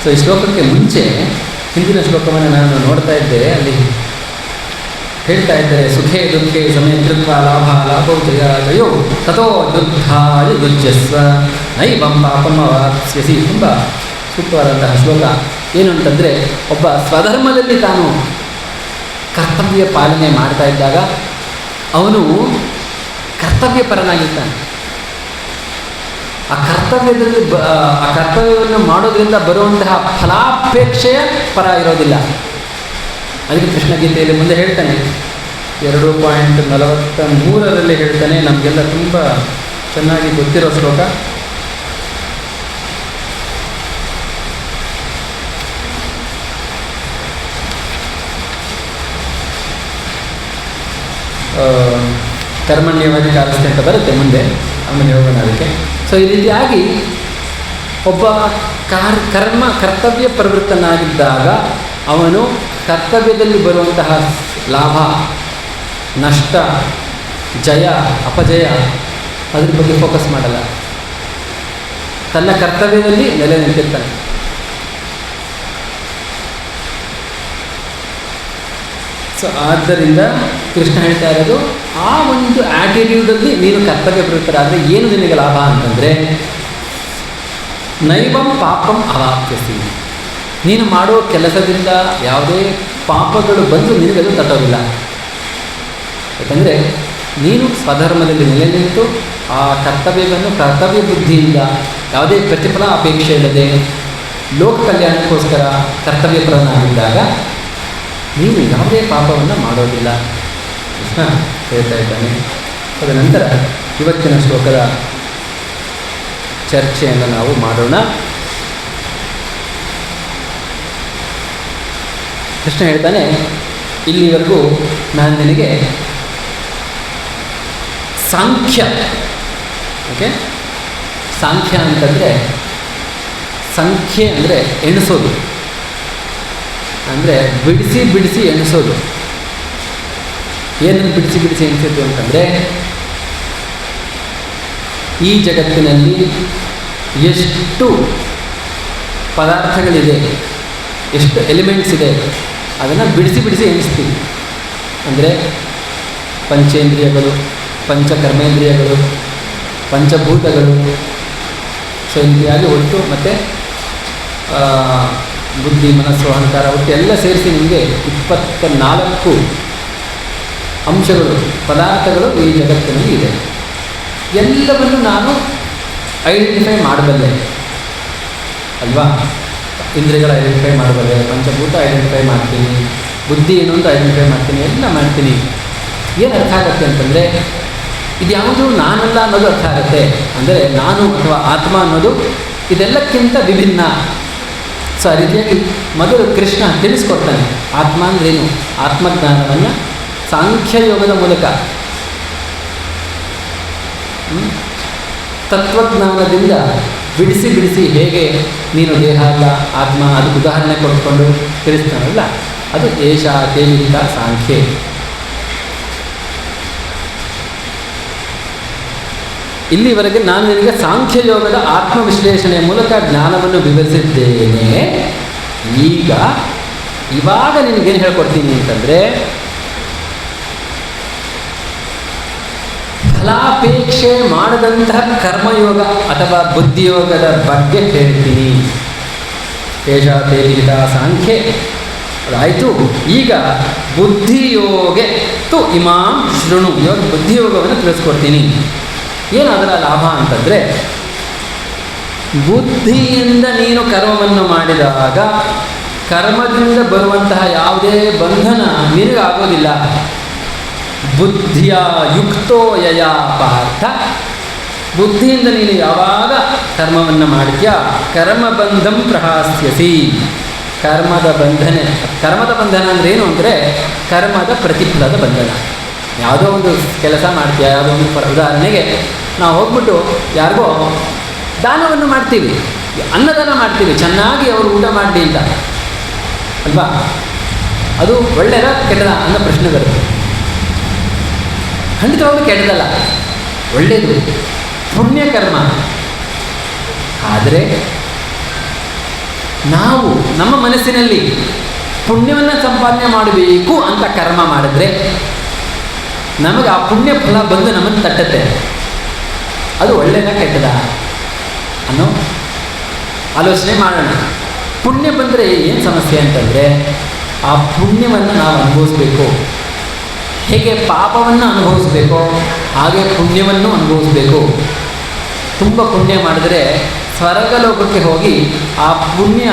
ಸೊ ಈ ಶ್ಲೋಕಕ್ಕೆ ಮುಂಚೆ ಹಿಂದಿನ ಶ್ಲೋಕವನ್ನು ನಾನು ನೋಡ್ತಾ ಇದ್ದೆ. ಅಲ್ಲಿ ಹೇಳ್ತಾ ಇದ್ದಾರೆ, ಸುಖೇ ದುಃಖೇ ಸಮಯ ಕೃತ್ವ ಲಾಭ ಲಾಭೋ ಜಯ ಜಯೋ ತಥೋ ಯುದ್ಧಾಯ ಯುಜ್ಯಸ್ವ ನೈವಂ ಪಾಪಂ ಅವಾಪ್ಸ್ಯಸಿ. ತುಂಬ ಸೂಕ್ತವಾದಂತಹ ಶ್ಲೋಕ. ಏನು ಅಂತಂದರೆ, ಒಬ್ಬ ಸ್ವಧರ್ಮದಲ್ಲಿ ತಾನು ಕರ್ತವ್ಯ ಪಾಲನೆ ಮಾಡ್ತಾ ಇದ್ದಾಗ ಅವನು ಕರ್ತವ್ಯಪರನಾಗಿದ್ದಾನೆ. ಆ ಕರ್ತವ್ಯವನ್ನು ಮಾಡೋದ್ರಿಂದ ಬರುವಂತಹ ಫಲಾಪೇಕ್ಷೆಯ ಪರ ಇರೋದಿಲ್ಲ. ಅದಕ್ಕೆ ಕೃಷ್ಣ ಗೀತೆಯಲ್ಲಿ ಮುಂದೆ ಹೇಳ್ತಾನೆ, 2.43 ಹೇಳ್ತಾನೆ, ನಮಗೆಲ್ಲ ತುಂಬ ಚೆನ್ನಾಗಿ ಗೊತ್ತಿರೋ ಶ್ಲೋಕ. ಕರ್ಮಣ್ಯವಾಧಿಕಾರಸ್ಥೆ ಅಂತ ಬರುತ್ತೆ ಮುಂದೆ, ಆಮೇಲೆ ಹೋಗೋಣ ಅದಕ್ಕೆ. ಸೊ ಈ ರೀತಿಯಾಗಿ ಒಬ್ಬ ಕರ್ತವ್ಯ ಪ್ರವೃತ್ತನಾಗಿದ್ದಾಗ ಅವನು ಕರ್ತವ್ಯದಲ್ಲಿ ಬರುವಂತಹ ಲಾಭ ನಷ್ಟ ಜಯ ಅಪಜಯ ಅದ್ರ ಬಗ್ಗೆ ಫೋಕಸ್ ಮಾಡಲ್ಲ, ತನ್ನ ಕರ್ತವ್ಯದಲ್ಲಿ ನೆಲೆ ನಿಂತಿರ್ತಾನೆ. ಸೊ ಆದ್ದರಿಂದ ಕೃಷ್ಣ ಹೇಳ್ತಾ ಇರೋದು, ಆ ಒಂದು ಆ್ಯಟಿಟ್ಯೂಡಲ್ಲಿ ನೀನು ಕರ್ತವ್ಯ ಪ್ರವೃತ್ತರಾದರೆ ಏನು ನಿನಗೆ ಲಾಭ ಅಂತಂದರೆ, ನೈವಂ ಪಾಪಂ ಅವಾಪ್ಯಸಿ. ನೀನು ಮಾಡೋ ಕೆಲಸದಿಂದ ಯಾವುದೇ ಪಾಪಗಳು ಬಂದು ನಿನಗದು ತಟ್ಟೋದಿಲ್ಲ. ಯಾಕಂದರೆ ನೀನು ಸ್ವಧರ್ಮದಲ್ಲಿ ನೆಲೆ ನಿಂತು ಆ ಕರ್ತವ್ಯವನ್ನು ಕರ್ತವ್ಯ ಬುದ್ಧಿಯಿಂದ ಯಾವುದೇ ಪ್ರತಿಫಲ ಅಪೇಕ್ಷೆ ಇಲ್ಲದೆ ಲೋಕ ಕಲ್ಯಾಣಕ್ಕೋಸ್ಕರ ಕರ್ತವ್ಯಪರನಾಗಿದ್ದಾಗ ನೀನು ಯಾವುದೇ ಪಾಪವನ್ನು ಮಾಡೋದಿಲ್ಲ ಕೃಷ್ಣ ಹೇಳ್ತಾ ಇದ್ದಾನೆ. ತದನಂತರ ಇವತ್ತಿನ ಶ್ಲೋಕದ ಚರ್ಚೆಯನ್ನು ನಾವು ಮಾಡೋಣ. ಕೃಷ್ಣ ಹೇಳ್ತಾನೆ, ಇಲ್ಲಿವರೆಗೂ ನಾನು ನಿನಗೆ ಸಾಂಖ್ಯ, ಓಕೆ, ಸಾಂಖ್ಯ ಅಂತಂದರೆ ಸಂಖ್ಯೆ ಅಂದರೆ ಎಣಿಸೋದು, ಅಂದರೆ ಬಿಡಿಸಿ ಬಿಡಿಸಿ ಎಣಿಸೋದು. ಏನನ್ನು ಬಿಡಿಸಿ ಬಿಡಿಸಿ ಎಣಿಸೋದು ಅಂತಂದರೆ, ಈ ಜಗತ್ತಿನಲ್ಲಿ ಎಷ್ಟು ಪದಾರ್ಥಗಳಿದೆ, ಎಷ್ಟು ಎಲಿಮೆಂಟ್ಸ್ ಇದೆ, ಅದನ್ನು ಬಿಡಿಸಿ ಬಿಡಿಸಿ ಎಣಿಸ್ತೀವಿ. ಅಂದರೆ ಪಂಚೇಂದ್ರಿಯಗಳು, ಪಂಚಕರ್ಮೇಂದ್ರಿಯಗಳು, ಪಂಚಭೂತಗಳು, ಸೊ ಇಂದ್ರಿಯಾಗಿ ಒಟ್ಟು ಮತ್ತು ಬುದ್ಧಿ ಮನಸ್ಸು ಅಹಂಕಾರ ಒಟ್ಟು ಎಲ್ಲ ಸೇರಿಸಿ ನಿಮಗೆ 24 ಅಂಶಗಳು ಪದಾರ್ಥಗಳು ಈ ಜಗತ್ತಿನಲ್ಲಿ ಇದೆ. ಎಲ್ಲವನ್ನು ನಾನು ಐಡೆಂಟಿಫೈ ಮಾಡಬಲ್ಲೆ ಅಲ್ವಾ? ಇಂದ್ರಿಯಗಳು ಐಡೆಂಟಿಫೈ ಮಾಡಬಲ್ಲೆ, ಪಂಚಭೂತ ಐಡೆಂಟಿಫೈ ಮಾಡ್ತೀನಿ, ಬುದ್ಧಿ ಏನು ಅಂತ ಐಡೆಂಟಿಫೈ ಮಾಡ್ತೀನಿ, ಎಲ್ಲ ಮಾಡ್ತೀನಿ. ಏನು ಅರ್ಥ ಆಗುತ್ತೆ ಅಂತಂದರೆ, ಇದು ಯಾವುದು ನಾನಲ್ಲ ಅನ್ನೋದು ಅರ್ಥ ಆಗುತ್ತೆ. ಅಂದರೆ ನಾನು ಅಥವಾ ಆತ್ಮ ಅನ್ನೋದು ಇದೆಲ್ಲಕ್ಕಿಂತ ವಿಭಿನ್ನ. ಸೊ ಆ ರೀತಿಯಾಗಿ ಮೊದಲು ಕೃಷ್ಣ ತಿಳಿಸ್ಕೊಡ್ತಾನೆ ಆತ್ಮ ಅಂದ್ರೇನು. ಆತ್ಮಜ್ಞಾನವನ್ನು ಸಾಂಖ್ಯಯೋಗದ ಮೂಲಕ, ತತ್ವಜ್ಞಾನದಿಂದ ಬಿಡಿಸಿ ಬಿಡಿಸಿ ಹೇಗೆ ನೀನು ದೇಹ ಅಲ್ಲ ಆತ್ಮ, ಅದಕ್ಕೆ ಉದಾಹರಣೆ ಕೊಟ್ಕೊಂಡು ತಿಳಿಸ್ತಾನಲ್ಲ, ಅದು ಏಷಾ ತೇವಿಹಿತ ಸಾಂಖ್ಯೆ. ಇಲ್ಲಿವರೆಗೆ ನಾನು ನಿನಗೆ ಸಾಂಖ್ಯಯೋಗದ ಆತ್ಮವಿಶ್ಲೇಷಣೆಯ ಮೂಲಕ ಜ್ಞಾನವನ್ನು ವಿವರಿಸಿದ್ದೇನೆ. ಇವಾಗ ನಿನಗೇನು ಹೇಳ್ಕೊಡ್ತೀನಿ ಅಂತಂದರೆ, ಫಲಾಪೇಕ್ಷೆ ಮಾಡದಂತಹ ಕರ್ಮಯೋಗ ಅಥವಾ ಬುದ್ಧಿಯೋಗದ ಬಗ್ಗೆ ಹೇಳ್ತೀನಿ. ಏಷಾ ತೇವಿಹಿತ ಸಾಂಖ್ಯೆ ಅದಾಯಿತು. ಈಗ ಬುದ್ಧಿಯೋಗೆ ತು ಇಮಾಂ ಶೃಣು. ಇವಾಗ ಬುದ್ಧಿಯೋಗವನ್ನು ತಿಳಿಸ್ಕೊಡ್ತೀನಿ. ಏನಾದರ ಲಾಭ ಅಂತಂದರೆ, ಬುದ್ಧಿಯಿಂದ ನೀನು ಕರ್ಮವನ್ನು ಮಾಡಿದಾಗ ಕರ್ಮದಿಂದ ಬರುವಂತಹ ಯಾವುದೇ ಬಂಧನ ನಿನಗಾಗೋದಿಲ್ಲ. ಬುದ್ಧಿಯ ಯುಕ್ತೋ ಯಯ ಪಾರ್ಥ. ಬುದ್ಧಿಯಿಂದ ನೀನು ಯಾವಾಗ ಕರ್ಮವನ್ನು ಮಾಡ್ತೀಯ, ಕರ್ಮಬಂಧಂ ಪ್ರಹಾಸ್ಯಸಿ. ಕರ್ಮದ ಬಂಧನ ಅಂದರೆ ಏನು ಅಂದರೆ, ಕರ್ಮದ ಪ್ರತಿಫಲದ ಬಂಧನ. ಯಾವುದೋ ಒಂದು ಕೆಲಸ ಮಾಡ್ತೀಯ, ಯಾವುದೋ ಒಂದು ಉದಾಹರಣೆಗೆ ನಾವು ಹೋಗ್ಬಿಟ್ಟು ಯಾರಿಗೋ ದಾನವನ್ನು ಮಾಡ್ತೀವಿ, ಅನ್ನದಾನ ಮಾಡ್ತೀವಿ, ಚೆನ್ನಾಗಿ ಅವರು ಊಟ ಮಾಡಲಿ ಅಂತ ಅಲ್ವಾ? ಅದು ಒಳ್ಳೆಯದ ಕೆಟ್ಟದ ಅನ್ನೋ ಪ್ರಶ್ನೆ ಬರುತ್ತೆ. ಖಂಡಿತವಾಗ್ಲೂ ಕೆಟ್ಟದಲ್ಲ, ಒಳ್ಳೆಯದು, ಪುಣ್ಯಕರ್ಮ. ಆದರೆ ನಾವು ನಮ್ಮ ಮನಸ್ಸಿನಲ್ಲಿ ಪುಣ್ಯವನ್ನು ಸಂಪಾದನೆ ಮಾಡಬೇಕು ಅಂತ ಕರ್ಮ ಮಾಡಿದ್ರೆ ನಮಗೆ ಆ ಪುಣ್ಯ ಫಲ ಬಂದು ನಮ್ಮನ್ನು ತಟ್ಟುತ್ತೆ. ಅದು ಒಳ್ಳೆಯದ ಕೆಟ್ಟದ ಅನ್ನೋ ಆಲೋಚನೆ ಮಾಡೋಣ. ಪುಣ್ಯ ಬಂದರೆ ಏನು ಸಮಸ್ಯೆ ಅಂತಂದರೆ ಆ ಪುಣ್ಯವನ್ನು ನಾವು ಅನುಭವಿಸ್ಬೇಕು. ಹೇಗೆ ಪಾಪವನ್ನು ಅನುಭವಿಸ್ಬೇಕೋ ಹಾಗೆ ಪುಣ್ಯವನ್ನು ಅನುಭವಿಸ್ಬೇಕು. ತುಂಬ ಪುಣ್ಯ ಮಾಡಿದ್ರೆ ಸ್ವರ್ಗಲೋಕಕ್ಕೆ ಹೋಗಿ ಆ ಪುಣ್ಯ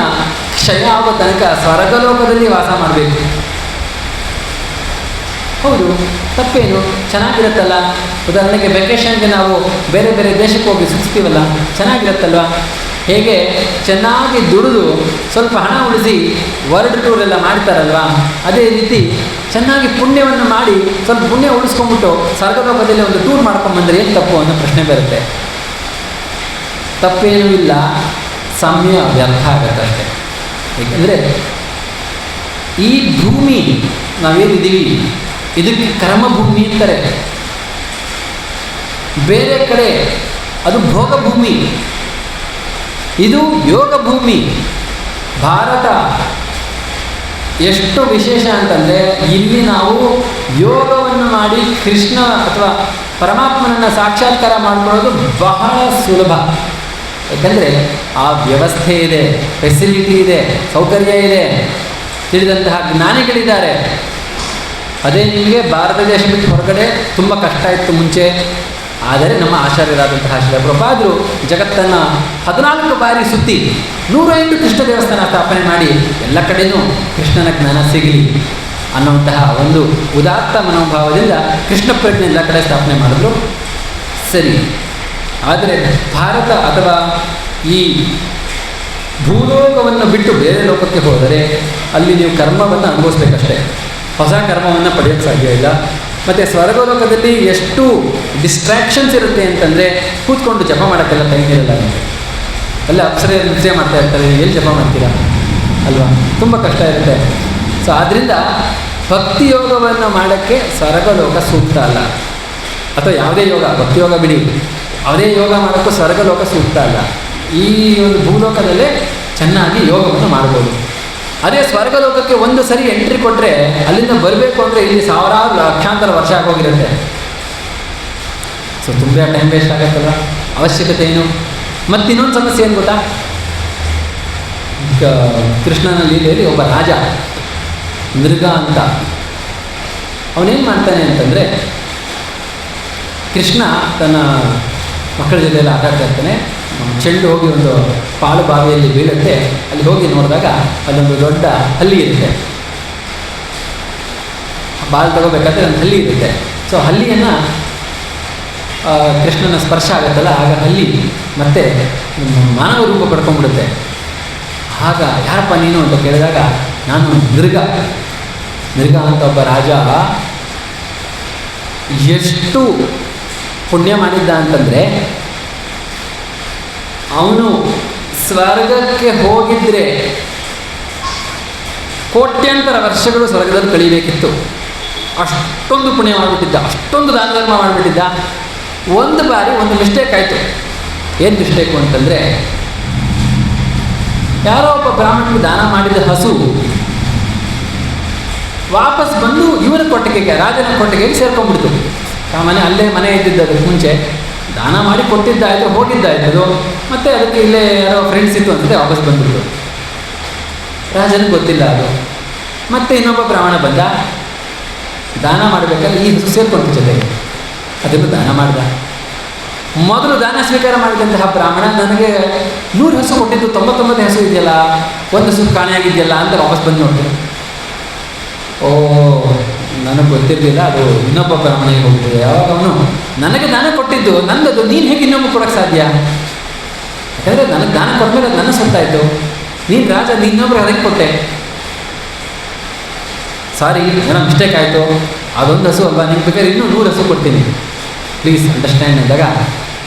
ಕ್ಷಯ ಆಗೋ ತನಕ ಸ್ವರ್ಗಲೋಕದಲ್ಲಿ ವಾಸ ಮಾಡಬೇಕು. ಹೌದು, ತಪ್ಪೇನು, ಚೆನ್ನಾಗಿರುತ್ತಲ್ಲ. ಉದಾಹರಣೆಗೆ ವೆಕೇಷನ್ಗೆ ನಾವು ಬೇರೆ ಬೇರೆ ದೇಶಕ್ಕೆ ಹೋಗಿ ಸುತ್ತೀವಲ್ಲ, ಚೆನ್ನಾಗಿರುತ್ತಲ್ವ. ಹೇಗೆ ಚೆನ್ನಾಗಿ ದುಡಿದು ಸ್ವಲ್ಪ ಹಣ ಉಳಿಸಿ ವರ್ಲ್ಡ್ ಟೂರ್ ಎಲ್ಲ ಮಾಡ್ತಾರಲ್ವ, ಅದೇ ರೀತಿ ಚೆನ್ನಾಗಿ ಪುಣ್ಯವನ್ನು ಮಾಡಿ ಸ್ವಲ್ಪ ಪುಣ್ಯ ಉಳಿಸ್ಕೊಂಡ್ಬಿಟ್ಟು ಸ್ವರ್ಗಲೋಕದಲ್ಲಿ ಒಂದು ಟೂರ್ ಮಾಡ್ಕೊಂಡ್ಬಂದ್ರೆ ಏನು ತಪ್ಪು ಅನ್ನೋ ಪ್ರಶ್ನೆ ಬರುತ್ತೆ. ತಪ್ಪೇನೂ ಇಲ್ಲ, ಸಮಯ ವ್ಯರ್ಥ ಆಗುತ್ತಷ್ಟೆ. ಏಕೆಂದರೆ ಈ ಭೂಮಿ ನಾವೇನಿದ್ದೀವಿ ಇದಕ್ಕೆ ಕರ್ಮಭೂಮಿ ಅಂತಾರೆ. ಬೇರೆ ಕಡೆ ಅದು ಭೋಗಭೂಮಿ, ಇದು ಯೋಗ ಭೂಮಿ. ಭಾರತ ಎಷ್ಟು ವಿಶೇಷ ಅಂತಂದರೆ ಇಲ್ಲಿ ನಾವು ಯೋಗವನ್ನು ಮಾಡಿ ಕೃಷ್ಣ ಅಥವಾ ಪರಮಾತ್ಮನನ್ನು ಸಾಕ್ಷಾತ್ಕಾರ ಮಾಡಿಕೊಳ್ಳೋದು ಬಹಳ ಸುಲಭ. ಯಾಕಂದರೆ ಆ ವ್ಯವಸ್ಥೆ ಇದೆ, ಫೆಸಿಲಿಟಿ ಇದೆ, ಸೌಕರ್ಯ ಇದೆ, ತಿಳಿದಂತಹ ಜ್ಞಾನಿಗಳಿದ್ದಾರೆ. ಅದೇ ನಿಮಗೆ ಭಾರತ ದೇಶ ಬಿಟ್ಟು ಹೊರಗಡೆ ತುಂಬ ಕಷ್ಟ ಇತ್ತು ಮುಂಚೆ. ಆದರೆ ನಮ್ಮ ಆಚಾರ್ಯರಾದಂತಹ ಶ್ರೀ ಪ್ರಭುಪಾದರು ಜಗತ್ತನ್ನು 14 ಬಾರಿ ಸುತ್ತಿ 108 ಕೃಷ್ಣ ದೇವಸ್ಥಾನ ಸ್ಥಾಪನೆ ಮಾಡಿ ಎಲ್ಲ ಕಡೆಯೂ ಕೃಷ್ಣನ ಜ್ಞಾನ ಸಿಗಲಿ ಅನ್ನುವಂತಹ ಒಂದು ಉದಾತ್ತ ಮನೋಭಾವದಿಂದ ಕೃಷ್ಣ ಪ್ರಜ್ಞೆ ಎಲ್ಲ ಕಡೆ ಸ್ಥಾಪನೆ ಮಾಡಿದ್ರು. ಸರಿ, ಆದರೆ ಭಾರತ ಅಥವಾ ಈ ಭೂಲೋಕವನ್ನು ಬಿಟ್ಟು ಬೇರೆ ಲೋಕಕ್ಕೆ ಹೋದರೆ ಅಲ್ಲಿ ನೀವು ಕರ್ಮವನ್ನು ಅನುಭವಿಸ್ಬೇಕಷ್ಟೇ, ಹೊಸ ಕರ್ಮವನ್ನು ಪಡೆಯೋಕ್ಕೆ ಸಾಧ್ಯ ಇಲ್ಲ. ಮತ್ತು ಸ್ವರ್ಗಲೋಕದಲ್ಲಿ ಎಷ್ಟು ಡಿಸ್ಟ್ರ್ಯಾಕ್ಷನ್ಸ್ ಇರುತ್ತೆ ಅಂತಂದರೆ ಕೂತ್ಕೊಂಡು ಜಪ ಮಾಡೋಕ್ಕೆಲ್ಲ ಟೈಮ್ ಇರಲ್ಲ ನಿಮಗೆ. ಅಲ್ಲ ಅಪ್ಸರೆ ನೃತ್ಯ ಮಾಡ್ತಾ ಇರ್ತಾರೆ, ಎಲ್ಲಿ ಜಪ ಮಾಡ್ತೀರಾ ಅಲ್ವಾ, ತುಂಬ ಕಷ್ಟ ಇರುತ್ತೆ. ಸೊ ಆದ್ದರಿಂದ ಭಕ್ತಿ ಯೋಗವನ್ನು ಮಾಡೋಕ್ಕೆ ಸ್ವರ್ಗಲೋಕ ಸೂಕ್ತ ಅಲ್ಲ. ಅಥವಾ ಯಾವುದೇ ಯೋಗ, ಭಕ್ತಿ ಯೋಗ ಬಿಡಿ, ಯಾವುದೇ ಯೋಗ ಮಾಡೋಕ್ಕೂ ಸ್ವರ್ಗಲೋಕ ಸೂಕ್ತ ಅಲ್ಲ. ಈ ಒಂದು ಭೂಲೋಕದಲ್ಲೇ ಚೆನ್ನಾಗಿ ಯೋಗವನ್ನು ಮಾಡ್ಬೋದು. ಅದೇ ಸ್ವರ್ಗಲೋಕಕ್ಕೆ ಒಂದು ಸರಿ ಎಂಟ್ರಿ ಕೊಟ್ಟರೆ ಅಲ್ಲಿಂದ ಬರಬೇಕು ಅಂದರೆ ಇಲ್ಲಿ ಸಾವಿರಾರು ಲಕ್ಷಾಂತರ ವರ್ಷ ಆಗೋಗಿರುತ್ತೆ. ಸೊ ತುಂಬ ಟೈಮ್ ವೇಸ್ಟ್ ಆಗುತ್ತಲ್ಲ, ಅವಶ್ಯಕತೆ ಏನು? ಮತ್ತು ಇನ್ನೊಂದು ಸಮಸ್ಯೆ ಏನು ಗೊತ್ತಾ, ಕೃಷ್ಣನ ಲೀಲೆಯಲ್ಲಿ ಒಬ್ಬ ರಾಜ ಮೃಗ ಅಂತ, ಅವನೇನು ಮಾಡ್ತಾನೆ ಅಂತಂದರೆ, ಕೃಷ್ಣ ತನ್ನ ಮಕ್ಕಳ ಜೊತೆಯಲ್ಲಿ ಆಟ ಆಡ್ತಾ ಇರ್ತಾನೆ. ಚೆಂಡು ಹೋಗಿ ಒಂದು ಪಾಳು ಬಾವಿಯಲ್ಲಿ ಬೀಳುತ್ತೆ. ಅಲ್ಲಿ ಹೋಗಿ ನೋಡಿದಾಗ ಅಲ್ಲೊಂದು ದೊಡ್ಡ ಹಲ್ಲಿ ಇರುತ್ತೆ. ಬಾಲ್ ತಗೋಬೇಕಾದ್ರೆ ಒಂದು ಹಲ್ಲಿ ಇರುತ್ತೆ. ಸೊ ಹಲ್ಲಿಯನ್ನು ಕೃಷ್ಣನ ಸ್ಪರ್ಶ ಆಗುತ್ತಲ್ಲ, ಆಗ ಹಲ್ಲಿ ಮತ್ತೆ ಮಾನವ ರೂಪ ಪಡ್ಕೊಂಡ್ಬಿಡುತ್ತೆ. ಆಗ ಯಾರಪ್ಪ ನೀನು ಅಂತ ಕೇಳಿದಾಗ, ನಾನು ಮೃಗ ಅಂತ ಒಬ್ಬ ರಾಜ ಎಷ್ಟು ಪುಣ್ಯ ಮಾಡಿದ್ದ ಅಂತಂದರೆ, ಅವನು ಸ್ವರ್ಗಕ್ಕೆ ಹೋಗಿದ್ರೆ ಕೋಟ್ಯಾಂತರ ವರ್ಷಗಳು ಸ್ವರ್ಗದಲ್ಲಿ ಕಳೀಬೇಕಿತ್ತು. ಅಷ್ಟೊಂದು ಪುಣ್ಯ ಮಾಡಿಬಿಟ್ಟಿದ್ದ, ಅಷ್ಟೊಂದು ದಾನ ಧರ್ಮ ಮಾಡಿಬಿಟ್ಟಿದ್ದ. ಒಂದು ಬಾರಿ ಒಂದು ಮಿಸ್ಟೇಕ್ ಆಯಿತು. ಏನು ಮಿಸ್ಟೇಕು ಅಂತಂದರೆ, ಯಾರೋ ಒಬ್ಬ ಬ್ರಾಹ್ಮಣನಿಗೆ ದಾನ ಮಾಡಿದ ಹಸು ವಾಪಸ್ ಬಂದು ಇವರ ಕೊಟ್ಟಿಗೆಗೆ, ರಾಜನ ಕೊಟ್ಟಿಗೆಗೆ ಸೇರ್ಕೊಂಡ್ಬಿಡ್ತು. ಸಾಮಾನ್ಯ ಅಲ್ಲೇ ಮನೆ ಇದ್ದಿದ್ದು, ಅದಕ್ಕೆ ಮುಂಚೆ ದಾನ ಮಾಡಿ ಕೊಟ್ಟಿದ್ದಾಯಿತು, ಹೋಗಿದ್ದಾಯಿತು ಅದು. ಮತ್ತು ಅದಕ್ಕೆ ಇಲ್ಲೇ ಯಾರೋ ಫ್ರೆಂಡ್ಸ್ ಇತ್ತು ಅನ್ಸುತ್ತೆ, ವಾಪಸ್ ಬಂದ್ಬಿಟ್ಟು. ರಾಜನಿಗೆ ಗೊತ್ತಿಲ್ಲ ಅದು. ಮತ್ತು ಇನ್ನೊಬ್ಬ ಬ್ರಾಹ್ಮಣ ಬಂದ, ದಾನ ಮಾಡಬೇಕಾದ್ರೆ ಈ ಹಸು ಸೇರ್ಕೊಂತ ಜೊತೆಗೆ ಅದನ್ನು ದಾನ ಮಾಡ್ದ. ಮೊದಲು ದಾನ ಸ್ವೀಕಾರ ಮಾಡಿದಂತಹ ಬ್ರಾಹ್ಮಣ, ನನಗೆ 100 ಹಸು ಕೊಟ್ಟಿದ್ದು 99 ಹಸು ಇದೆಯಲ್ಲ, ಒಂದು ಹಸು ಕಾಣೆಯಾಗಿದೆಯಲ್ಲ ಅಂತ ವಾಪಸ್ ಬಂದು ನೋಡಿದೆ. ಓ, ನನಗೆ ಗೊತ್ತಿರಲಿಲ್ಲ, ಅದು ಇನ್ನೊಬ್ಬ ಬ್ರಾಹ್ಮಣಿಗೆ ಹೋಗ್ತದೆ. ಯಾವಾಗ ಅವನು ನನಗೆ ದಾನ ಕೊಟ್ಟಿದ್ದು ನನ್ನದು, ನೀನು ಹೇಗೆ ಇನ್ನೊಬ್ಬ ಕೊಡೋಕ್ಕೆ ಸಾಧ್ಯ? ಯಾಕಂದರೆ ನನಗೆ ದಾನ ಕೊಟ್ಟಮೇಲೆ ಅದು ನನ್ನ ಸೊತ್ತಾಯಿತು. ನೀನು ರಾಜ, ಇನ್ನೊಬ್ರು ಅದಕ್ಕೆ ಕೊಟ್ಟೆ. ಸಾರಿ, ಏನೋ ಮಿಸ್ಟೇಕ್ ಆಯಿತು, ಅದೊಂದು ಹಸು ಅಲ್ವಾ, ನಿಮ್ಗೆ ಬೇಕಾದ್ರೆ ಇನ್ನೂ 100 ಹಸು ಕೊಡ್ತೀನಿ, ಪ್ಲೀಸ್ ಅಂಡರ್ಸ್ಟ್ಯಾಂಡ್ ಅಂದಾಗ,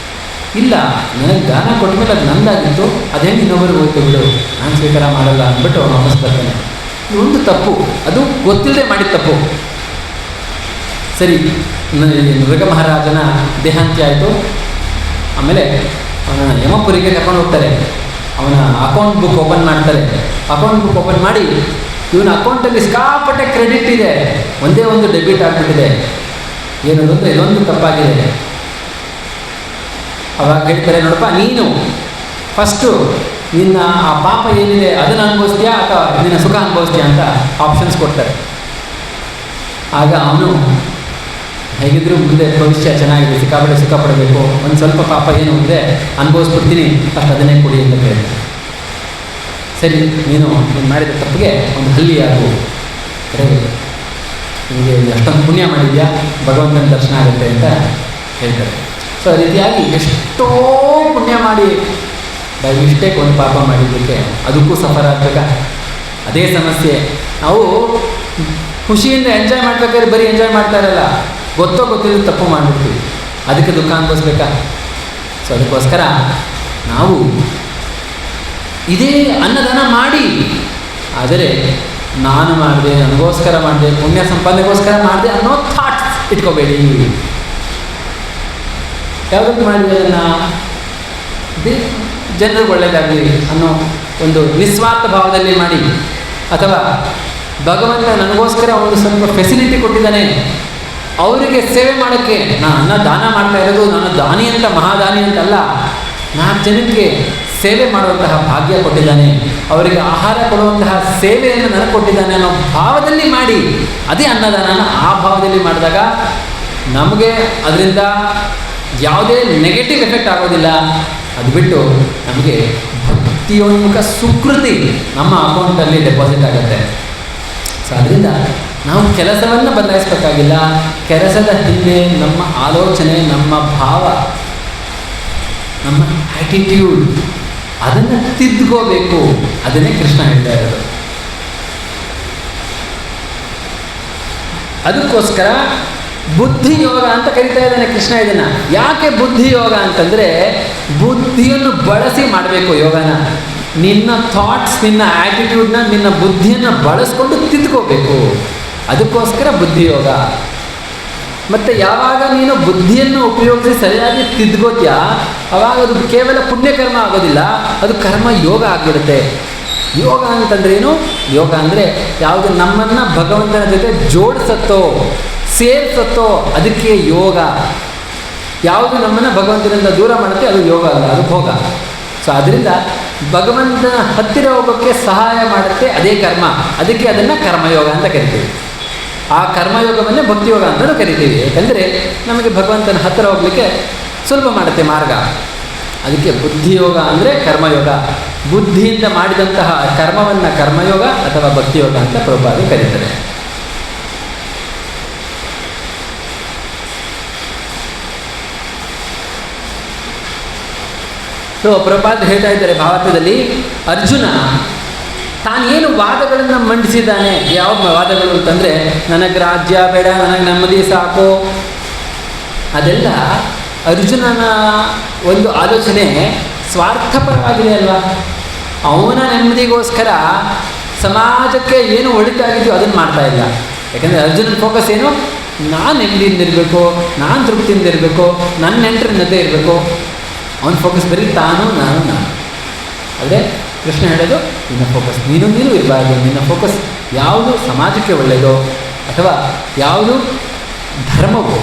ಇಲ್ಲ ನನಗೆ ದಾನ ಕೊಟ್ಟಮೇಲೆ ಅದು ನಂದಾಗಿತ್ತು, ಅದೇನು ಇನ್ನೊಬ್ಬರಿಗೆ ಹೋಗ್ತು ಬಿಡು, ನಾನು ಸ್ವೀಕಾರ ಮಾಡಲ್ಲ ಅಂದ್ಬಿಟ್ಟು ಅವನು ವಾಪಸ್ ಬರ್ತಾನೆ. ಒಂದು ತಪ್ಪು, ಅದು ಗೊತ್ತಿಲ್ಲದೆ ಮಾಡಿದ ತಪ್ಪು. ಸರಿ, ಮೃಗ ಮಹಾರಾಜನ ದೇಹಾಂತ್ಯ ಆಯಿತು. ಆಮೇಲೆ ಅವನ ಯಮಪುರಿಗೆ ಕರ್ಕೊಂಡು ಹೋಗ್ತಾರೆ. ಅವನ ಅಕೌಂಟ್ ಬುಕ್ ಓಪನ್ ಮಾಡ್ತಾರೆ. ಅಕೌಂಟ್ ಬುಕ್ ಓಪನ್ ಮಾಡಿ ಇವನ ಅಕೌಂಟಲ್ಲಿ ಸಿಕ್ಕಾಪಟ್ಟೆ ಕ್ರೆಡಿಟ್ ಇದೆ, ಒಂದೇ ಒಂದು ಡೆಬಿಟ್ ಆಗಿಬಿಟ್ಟಿದೆ, ಏನದು ಅಂದರೆ ಇದೊಂದು ತಪ್ಪಾಗಿದೆ. ಅವಾಗ ಹೇಳ್ತಾರೆ, ನೋಡಪ್ಪ ನೀನು ಫಸ್ಟು ನಿನ್ನ ಆ ಪಾಪ ಏನಿದೆ ಅದನ್ನು ಅನುಭವಿಸ್ತೀಯಾ ಅಥವಾ ನಿನ್ನ ಸುಖ ಅನುಭವಿಸ್ತೀಯಾ ಅಂತ ಆಪ್ಷನ್ಸ್ ಕೊಡ್ತಾರೆ. ಆಗ ಅವನು ಹೇಗಿದ್ದರೂ ಮುಂದೆ ಭವಿಷ್ಯ ಚೆನ್ನಾಗಿದೆ, ಸಿಕ್ಕಾಪಟ್ಟೆ ಸುಖ ಪಡಬೇಕು, ಒಂದು ಸ್ವಲ್ಪ ಪಾಪ ಏನು ಅಂದರೆ ಅನುಭವಿಸ್ಬಿಡ್ತೀನಿ, ಫಸ್ಟ್ ಅದನ್ನೇ ಕೊಡಿ ಅಂತ ಕೇಳ್ತಾರೆ. ಸರಿ, ನೀನು ಮಾಡಿದ ತಪ್ಪಿಗೆ ಒಂದು ಹಲ್ಲಿಯಾಗು, ನಿಮಗೆ ಅಷ್ಟೊಂದು ಪುಣ್ಯ ಮಾಡಿದ್ಯಾ, ಭಗವಂತನ ದರ್ಶನ ಆಗುತ್ತೆ ಅಂತ ಹೇಳ್ತಾರೆ. ಸೊ ಆ ರೀತಿಯಾಗಿ ಎಷ್ಟೋ ಪುಣ್ಯ ಮಾಡಿ ಬೈ ಮಿಸ್ಟೇಕ್ ಒಂದು ಪಾಪ ಮಾಡಿದ್ದಕ್ಕೆ ಅದಕ್ಕೂ ಸಫರ್ ಆಗಬೇಕಾ? ಅದೇ ಸಮಸ್ಯೆ. ನಾವು ಖುಷಿಯಿಂದ ಎಂಜಾಯ್ ಮಾಡ್ಬೇಕಾದ್ರೆ ಬರೀ ಎಂಜಾಯ್ ಮಾಡ್ತಾ ಇರಲ್ಲ, ಗೊತ್ತಿದ್ದು ತಪ್ಪು ಮಾಡಿಬಿಡ್ತೀವಿ, ಅದಕ್ಕೆ ದುಃಖ ಅನುಭವಿಸ್ಬೇಕಾ? ಸೊ ಅದಕ್ಕೋಸ್ಕರ ನಾವು ಇದೇ ಅನ್ನದಾನ ಮಾಡಿ, ಆದರೆ ನಾನು ಮಾಡಿದೆ, ನನಗೋಸ್ಕರ ಮಾಡಿದೆ, ಪುಣ್ಯ ಸಂಪಾದನೆಗೋಸ್ಕರ ಮಾಡಿದೆ ಅನ್ನೋ ಥಾಟ್ಸ್ ಇಟ್ಕೋಬೇಡಿ. ಯಾವುದಕ್ಕೆ ಮಾಡಿದೆ ಅದನ್ನು? ಜನರಿಗೆ ಒಳ್ಳೆಯದಾಗಲಿ ಅನ್ನೋ ಒಂದು ನಿಸ್ವಾರ್ಥ ಭಾವದಲ್ಲಿ ಮಾಡಿ, ಅಥವಾ ಭಗವಂತ ನನಗೋಸ್ಕರ ಒಂದು ಸ್ವಲ್ಪ ಫೆಸಿಲಿಟಿ ಕೊಟ್ಟಿದ್ದಾನೆ, ಅವರಿಗೆ ಸೇವೆ ಮಾಡೋಕ್ಕೆ ನಾನು ದಾನ ಮಾಡ್ತಾ ಇರೋದು, ನಾನು ದಾನಿ ಅಂತ ಮಹಾದಾನಿ ಅಂತಲ್ಲ, 4 ಜನಕ್ಕೆ ಸೇವೆ ಮಾಡುವಂತಹ ಭಾಗ್ಯ ಕೊಟ್ಟಿದ್ದಾನೆ, ಅವರಿಗೆ ಆಹಾರ ಕೊಡುವಂತಹ ಸೇವೆಯನ್ನು ನನಗೆ ಕೊಟ್ಟಿದ್ದಾನೆ ಅನ್ನೋ ಭಾವದಲ್ಲಿ ಮಾಡಿ, ಅದೇ ಅನ್ನದಾನ. ಆ ಭಾವದಲ್ಲಿ ಮಾಡಿದಾಗ ನಮಗೆ ಅದರಿಂದ ಯಾವುದೇ ನೆಗೆಟಿವ್ ಎಫೆಕ್ಟ್ ಆಗೋದಿಲ್ಲ. ಅದು ಬಿಟ್ಟು ನಮಗೆ ಭಕ್ತಿಯೋನ್ಮುಖ ಸುಕೃತಿ ನಮ್ಮ ಅಕೌಂಟಲ್ಲಿ ಡೆಪಾಸಿಟ್ ಆಗುತ್ತೆ. ಸೊ ಅದರಿಂದ ನಾವು ಕೆಲಸವನ್ನು ಬದಲಾಯಿಸಬೇಕಾಗಿಲ್ಲ, ಕೆಲಸದ ಹಿಂದೆ ನಮ್ಮ ಆಲೋಚನೆ, ನಮ್ಮ ಭಾವ, ನಮ್ಮ ಆ್ಯಟಿಟ್ಯೂಡ್ ಅದನ್ನು ತಿದ್ದುಕೋಬೇಕು. ಅದನ್ನೇ ಕೃಷ್ಣ ಹೇಳ್ತಾ ಇರೋದು. ಅದಕ್ಕೋಸ್ಕರ ಬುದ್ಧಿಯೋಗ ಅಂತ ಕರಿತಾ ಇದ್ದಾನೆ ಕೃಷ್ಣ ಇದನ್ನು. ಯಾಕೆ ಬುದ್ಧಿಯೋಗ ಅಂತಂದರೆ, ಬುದ್ಧಿಯನ್ನು ಬಳಸಿ ಮಾಡಬೇಕು ಯೋಗನ. ನಿನ್ನ ಥಾಟ್ಸ್, ನಿನ್ನ ಆ್ಯಟಿಟ್ಯೂಡ್ನ, ನಿನ್ನ ಬುದ್ಧಿಯನ್ನು ಬಳಸ್ಕೊಂಡು ತಿದ್ದುಕೋಬೇಕು. ಅದಕ್ಕೋಸ್ಕರ ಬುದ್ಧಿಯೋಗ. ಮತ್ತು ಯಾವಾಗ ನೀನು ಬುದ್ಧಿಯನ್ನು ಉಪಯೋಗಿಸಿ ಸರಿಯಾಗಿ ತಿದ್ದುಕೋತೀಯ, ಆವಾಗ ಅದು ಕೇವಲ ಪುಣ್ಯಕರ್ಮ ಆಗೋದಿಲ್ಲ, ಅದು ಕರ್ಮ ಯೋಗ ಆಗಿಬಿಡುತ್ತೆ. ಯೋಗ ಅಂತಂದ್ರೆ ಏನು? ಯೋಗ ಅಂದರೆ ಯಾವುದು ನಮ್ಮನ್ನು ಭಗವಂತನ ಜೊತೆ ಜೋಡಿಸತ್ತೋ, ಸೇರಿಸತ್ತೋ, ಅದಕ್ಕೆ ಯೋಗ. ಯಾವುದು ನಮ್ಮನ್ನು ಭಗವಂತನಿಂದ ದೂರ ಮಾಡುತ್ತೆ ಅದು ಯೋಗ ಅಲ್ಲ, ಅದು ಭೋಗ. ಸೊ ಅದರಿಂದ ಭಗವಂತನ ಹತ್ತಿರ ಹೋಗೋಕ್ಕೆ ಸಹಾಯ ಮಾಡುತ್ತೆ ಅದೇ ಕರ್ಮ, ಅದಕ್ಕೆ ಅದನ್ನು ಕರ್ಮಯೋಗ ಅಂತ ಕರಿತೀವಿ. ಆ ಕರ್ಮಯೋಗವನ್ನೇ ಭಕ್ತಿಯೋಗ ಅಂತಲೂ ಕರಿತೀವಿ. ಯಾಕಂದರೆ ನಮಗೆ ಭಗವಂತನ ಹತ್ತಿರ ಹೋಗಲಿಕ್ಕೆ ಸುಲಭ ಮಾಡುತ್ತೆ ಮಾರ್ಗ. ಅದಕ್ಕೆ ಬುದ್ಧಿಯೋಗ ಅಂದರೆ ಕರ್ಮಯೋಗ. ಬುದ್ಧಿಯಿಂದ ಮಾಡಿದಂತಹ ಕರ್ಮವನ್ನು ಕರ್ಮಯೋಗ ಅಥವಾ ಭಕ್ತಿಯೋಗ ಅಂತ ಪ್ರಭುಪಾದರು ಕರೀತಾರೆ. ಸೊ ಪ್ರಭುಪಾದರು ಹೇಳ್ತಾ ಇದ್ದಾರೆ ಭಾವಾರ್ಥದಲ್ಲಿ, ಅರ್ಜುನ ತಾನೇನು ವಾದಗಳನ್ನು ಮಂಡಿಸಿದ್ದಾನೆ. ಯಾವ ವಾದಗಳು ಅಂತಂದರೆ, ನನಗೆ ರಾಜ್ಯ ಬೇಡ, ನನಗೆ ನೆಮ್ಮದಿ ಸಾಕು, ಅದೆಲ್ಲ ಅರ್ಜುನನ ಒಂದು ಆಲೋಚನೆ ಸ್ವಾರ್ಥಪರವಾಗಿದೆ ಅಲ್ವಾ. ಅವನ ನೆಮ್ಮದಿಗೋಸ್ಕರ ಸಮಾಜಕ್ಕೆ ಏನು ಒಳಿತಾಗಿದೆಯೋ ಅದನ್ನು ಮಾಡ್ತಾ ಇಲ್ಲ. ಯಾಕಂದರೆ ಅರ್ಜುನನ ಫೋಕಸ್ ಏನು? ನಾನು ನೆಮ್ಮದಿಯಿಂದ ಇರಬೇಕು, ನಾನು ತೃಪ್ತಿಯಿಂದ ಇರಬೇಕು, ನನ್ನ ನೆಂಟರಿನತೆ ಇರಬೇಕು. ಅವನ ಫೋಕಸ್ ಬರೀ ನಾನು. ಆದರೆ ಕೃಷ್ಣ ಹೇಳೋದು, ನಿನ್ನ ಫೋಕಸ್ ನೀನು ಇರಬಾರ್ದು. ನಿನ್ನ ಫೋಕಸ್ ಯಾವುದು ಸಮಾಜಕ್ಕೆ ಒಳ್ಳೆಯದೋ ಅಥವಾ ಯಾವುದು ಧರ್ಮವೋ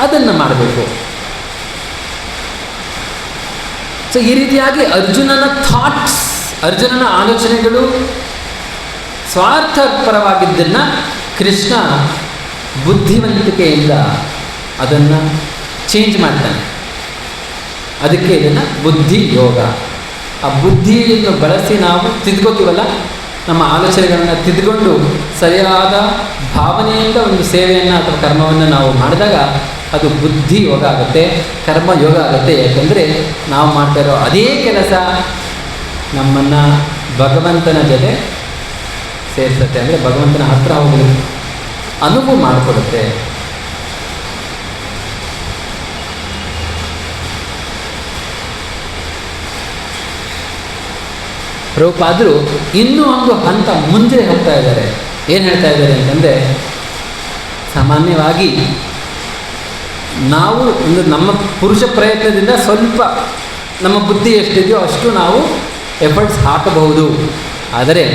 ಅದನ್ನು ಮಾಡಬೇಕು. ಸೊ ಈ ರೀತಿಯಾಗಿ ಅರ್ಜುನನ ಥಾಟ್ಸ್, ಅರ್ಜುನನ ಆಲೋಚನೆಗಳು ಸ್ವಾರ್ಥಪರವಾಗಿದ್ದನ್ನು ಕೃಷ್ಣ ಬುದ್ಧಿವಂತಿಕೆಯಿಂದ ಅದನ್ನು ಚೇಂಜ್ ಮಾಡ್ತಾನೆ. ಅದಕ್ಕೆ ಇದನ್ನು ಬುದ್ಧಿ ಯೋಗ. ಆ ಬುದ್ಧಿಯನ್ನು ಬಳಸಿ ನಾವು ತಿದ್ಕೋತೀವಲ್ಲ, ನಮ್ಮ ಆಲೋಚನೆಗಳನ್ನು ತಿದ್ದುಕೊಂಡು ಸರಿಯಾದ ಭಾವನೆಯಿಂದ ಒಂದು ಸೇವೆಯನ್ನು ಅಥವಾ ಕರ್ಮವನ್ನು ನಾವು ಮಾಡಿದಾಗ ಅದು ಬುದ್ಧಿ ಯೋಗ ಆಗುತ್ತೆ, ಕರ್ಮ ಯೋಗ ಆಗುತ್ತೆ. ಯಾಕೆಂದರೆ ನಾವು ಮಾಡ್ತಾ ಇರೋ ಅದೇ ಕೆಲಸ ನಮ್ಮನ್ನು ಭಗವಂತನ ಜೊತೆ ಸೇರಿಸುತ್ತೆ. ಅಂದರೆ ಭಗವಂತನ ಹತ್ತಿರ ಹೋಗಲು ಅನುಭವ ಮಾಡಿಕೊಡುತ್ತೆ. ಪ್ರಭುಪಾದರು ಇನ್ನೂ ಒಂದು ಹಂತ ಮುಂದೆ ಹೋಗ್ತಾ ಇದ್ದಾರೆ. ಏನು ಹೇಳ್ತಾ ಇದ್ದಾರೆ ಅಂತಂದರೆ, ಸಾಮಾನ್ಯವಾಗಿ ನಾವು ಒಂದು ನಮ್ಮ ಪುರುಷ ಪ್ರಯತ್ನದಿಂದ ಸ್ವಲ್ಪ ನಮ್ಮ ಬುದ್ಧಿ ಎಷ್ಟಿದೆಯೋ ಅಷ್ಟು ನಾವು ಎಫರ್ಟ್ಸ್ ಹಾಕಬಹುದು. ಆದರೆ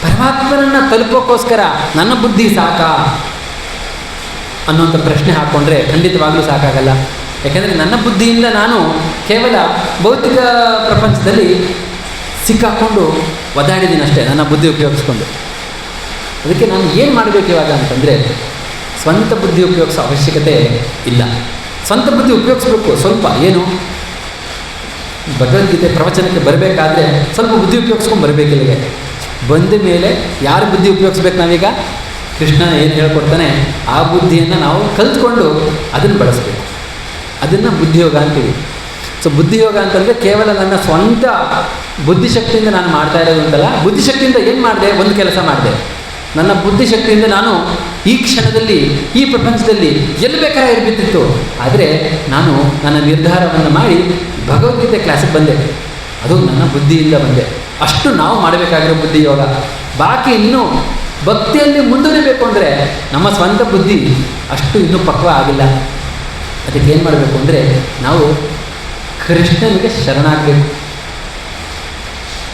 ಪರಮಾತ್ಮನನ್ನು ತಲುಪೋಕ್ಕೋಸ್ಕರ ನನ್ನ ಬುದ್ಧಿ ಸಾಕಾ ಅನ್ನೋಂಥ ಪ್ರಶ್ನೆ ಹಾಕ್ಕೊಂಡ್ರೆ ಖಂಡಿತವಾಗಲೂ ಸಾಕಾಗಲ್ಲ. ಯಾಕೆಂದರೆ ನನ್ನ ಬುದ್ಧಿಯಿಂದ ನಾನು ಕೇವಲ ಭೌತಿಕ ಪ್ರಪಂಚದಲ್ಲಿ ಸಿಕ್ಕಾಕ್ಕೊಂಡು ಒದ್ದಾಡಿದ್ದೀನಿ ಅಷ್ಟೇ, ನನ್ನ ಬುದ್ಧಿ ಉಪಯೋಗಿಸ್ಕೊಂಡು. ಅದಕ್ಕೆ ನಾನು ಏನು ಮಾಡಬೇಕು ಇವಾಗ ಅಂತಂದರೆ, ಸ್ವಂತ ಬುದ್ಧಿ ಉಪಯೋಗಿಸೋ ಅವಶ್ಯಕತೆ ಇಲ್ಲ. ಸ್ವಂತ ಬುದ್ಧಿ ಉಪಯೋಗಿಸ್ಬೇಕು ಸ್ವಲ್ಪ. ಏನು, ಭಗವದ್ಗೀತೆ ಪ್ರವಚನಕ್ಕೆ ಬರಬೇಕಾದ್ರೆ ಸ್ವಲ್ಪ ಬುದ್ಧಿ ಉಪಯೋಗಿಸ್ಕೊಂಡು ಬರಬೇಕು. ಇಲ್ಲಿಗೆ ಬಂದ ಮೇಲೆ ಯಾರು ಬುದ್ಧಿ ಉಪಯೋಗಿಸ್ಬೇಕು ನಾವೀಗ? ಕೃಷ್ಣ ಏನು ಹೇಳ್ಕೊಡ್ತಾನೆ ಆ ಬುದ್ಧಿಯನ್ನು ನಾವು ಕಲ್ತ್ಕೊಂಡು ಅದನ್ನು ಬಳಸಬೇಕು. ಅದನ್ನು ಬುದ್ಧಿಯೋಗ ಅಂತೀವಿ. ಸೊ ಬುದ್ಧಿಯೋಗ ಅಂತಂದರೆ ಕೇವಲ ನನ್ನ ಸ್ವಂತ ಬುದ್ಧಿಶಕ್ತಿಯಿಂದ ನಾನು ಮಾಡ್ತಾ ಇರೋದು ಅಂತಲ್ಲ. ಬುದ್ಧಿಶಕ್ತಿಯಿಂದ ಏನು ಮಾಡಿದೆ? ಒಂದು ಕೆಲಸ ಮಾಡಿದೆ. ನನ್ನ ಬುದ್ಧಿಶಕ್ತಿಯಿಂದ ನಾನು ಈ ಕ್ಷಣದಲ್ಲಿ ಈ ಪ್ರಪಂಚದಲ್ಲಿ ಎಲ್ಲಿ ಬೇಕಾದ್ರೆ ಇರಬೇಕಿತ್ತು. ಆದರೆ ನಾನು ನನ್ನ ನಿರ್ಧಾರವನ್ನು ಮಾಡಿ ಭಗವದ್ಗೀತೆ ಕ್ಲಾಸಿಗೆ ಬಂದೆ. ಅದು ನನ್ನ ಬುದ್ಧಿಯಿಂದ ಬಂದೆ. ಅಷ್ಟು ನಾವು ಮಾಡಬೇಕಾಗಿರೋ ಬುದ್ಧಿಯೋಗ. ಬಾಕಿ ಇನ್ನೂ ಭಕ್ತಿಯಲ್ಲಿ ಮುಂದುವರಿಬೇಕು ಅಂದರೆ ನಮ್ಮ ಸ್ವಂತ ಬುದ್ಧಿ ಅಷ್ಟು ಇನ್ನೂ ಪಕ್ವ ಆಗಿಲ್ಲ. ಅದಕ್ಕೆ ಏನು ಮಾಡಬೇಕು ಅಂದರೆ ನಾವು ಕೃಷ್ಣನಿಗೆ ಶರಣಾಗಬೇಕು.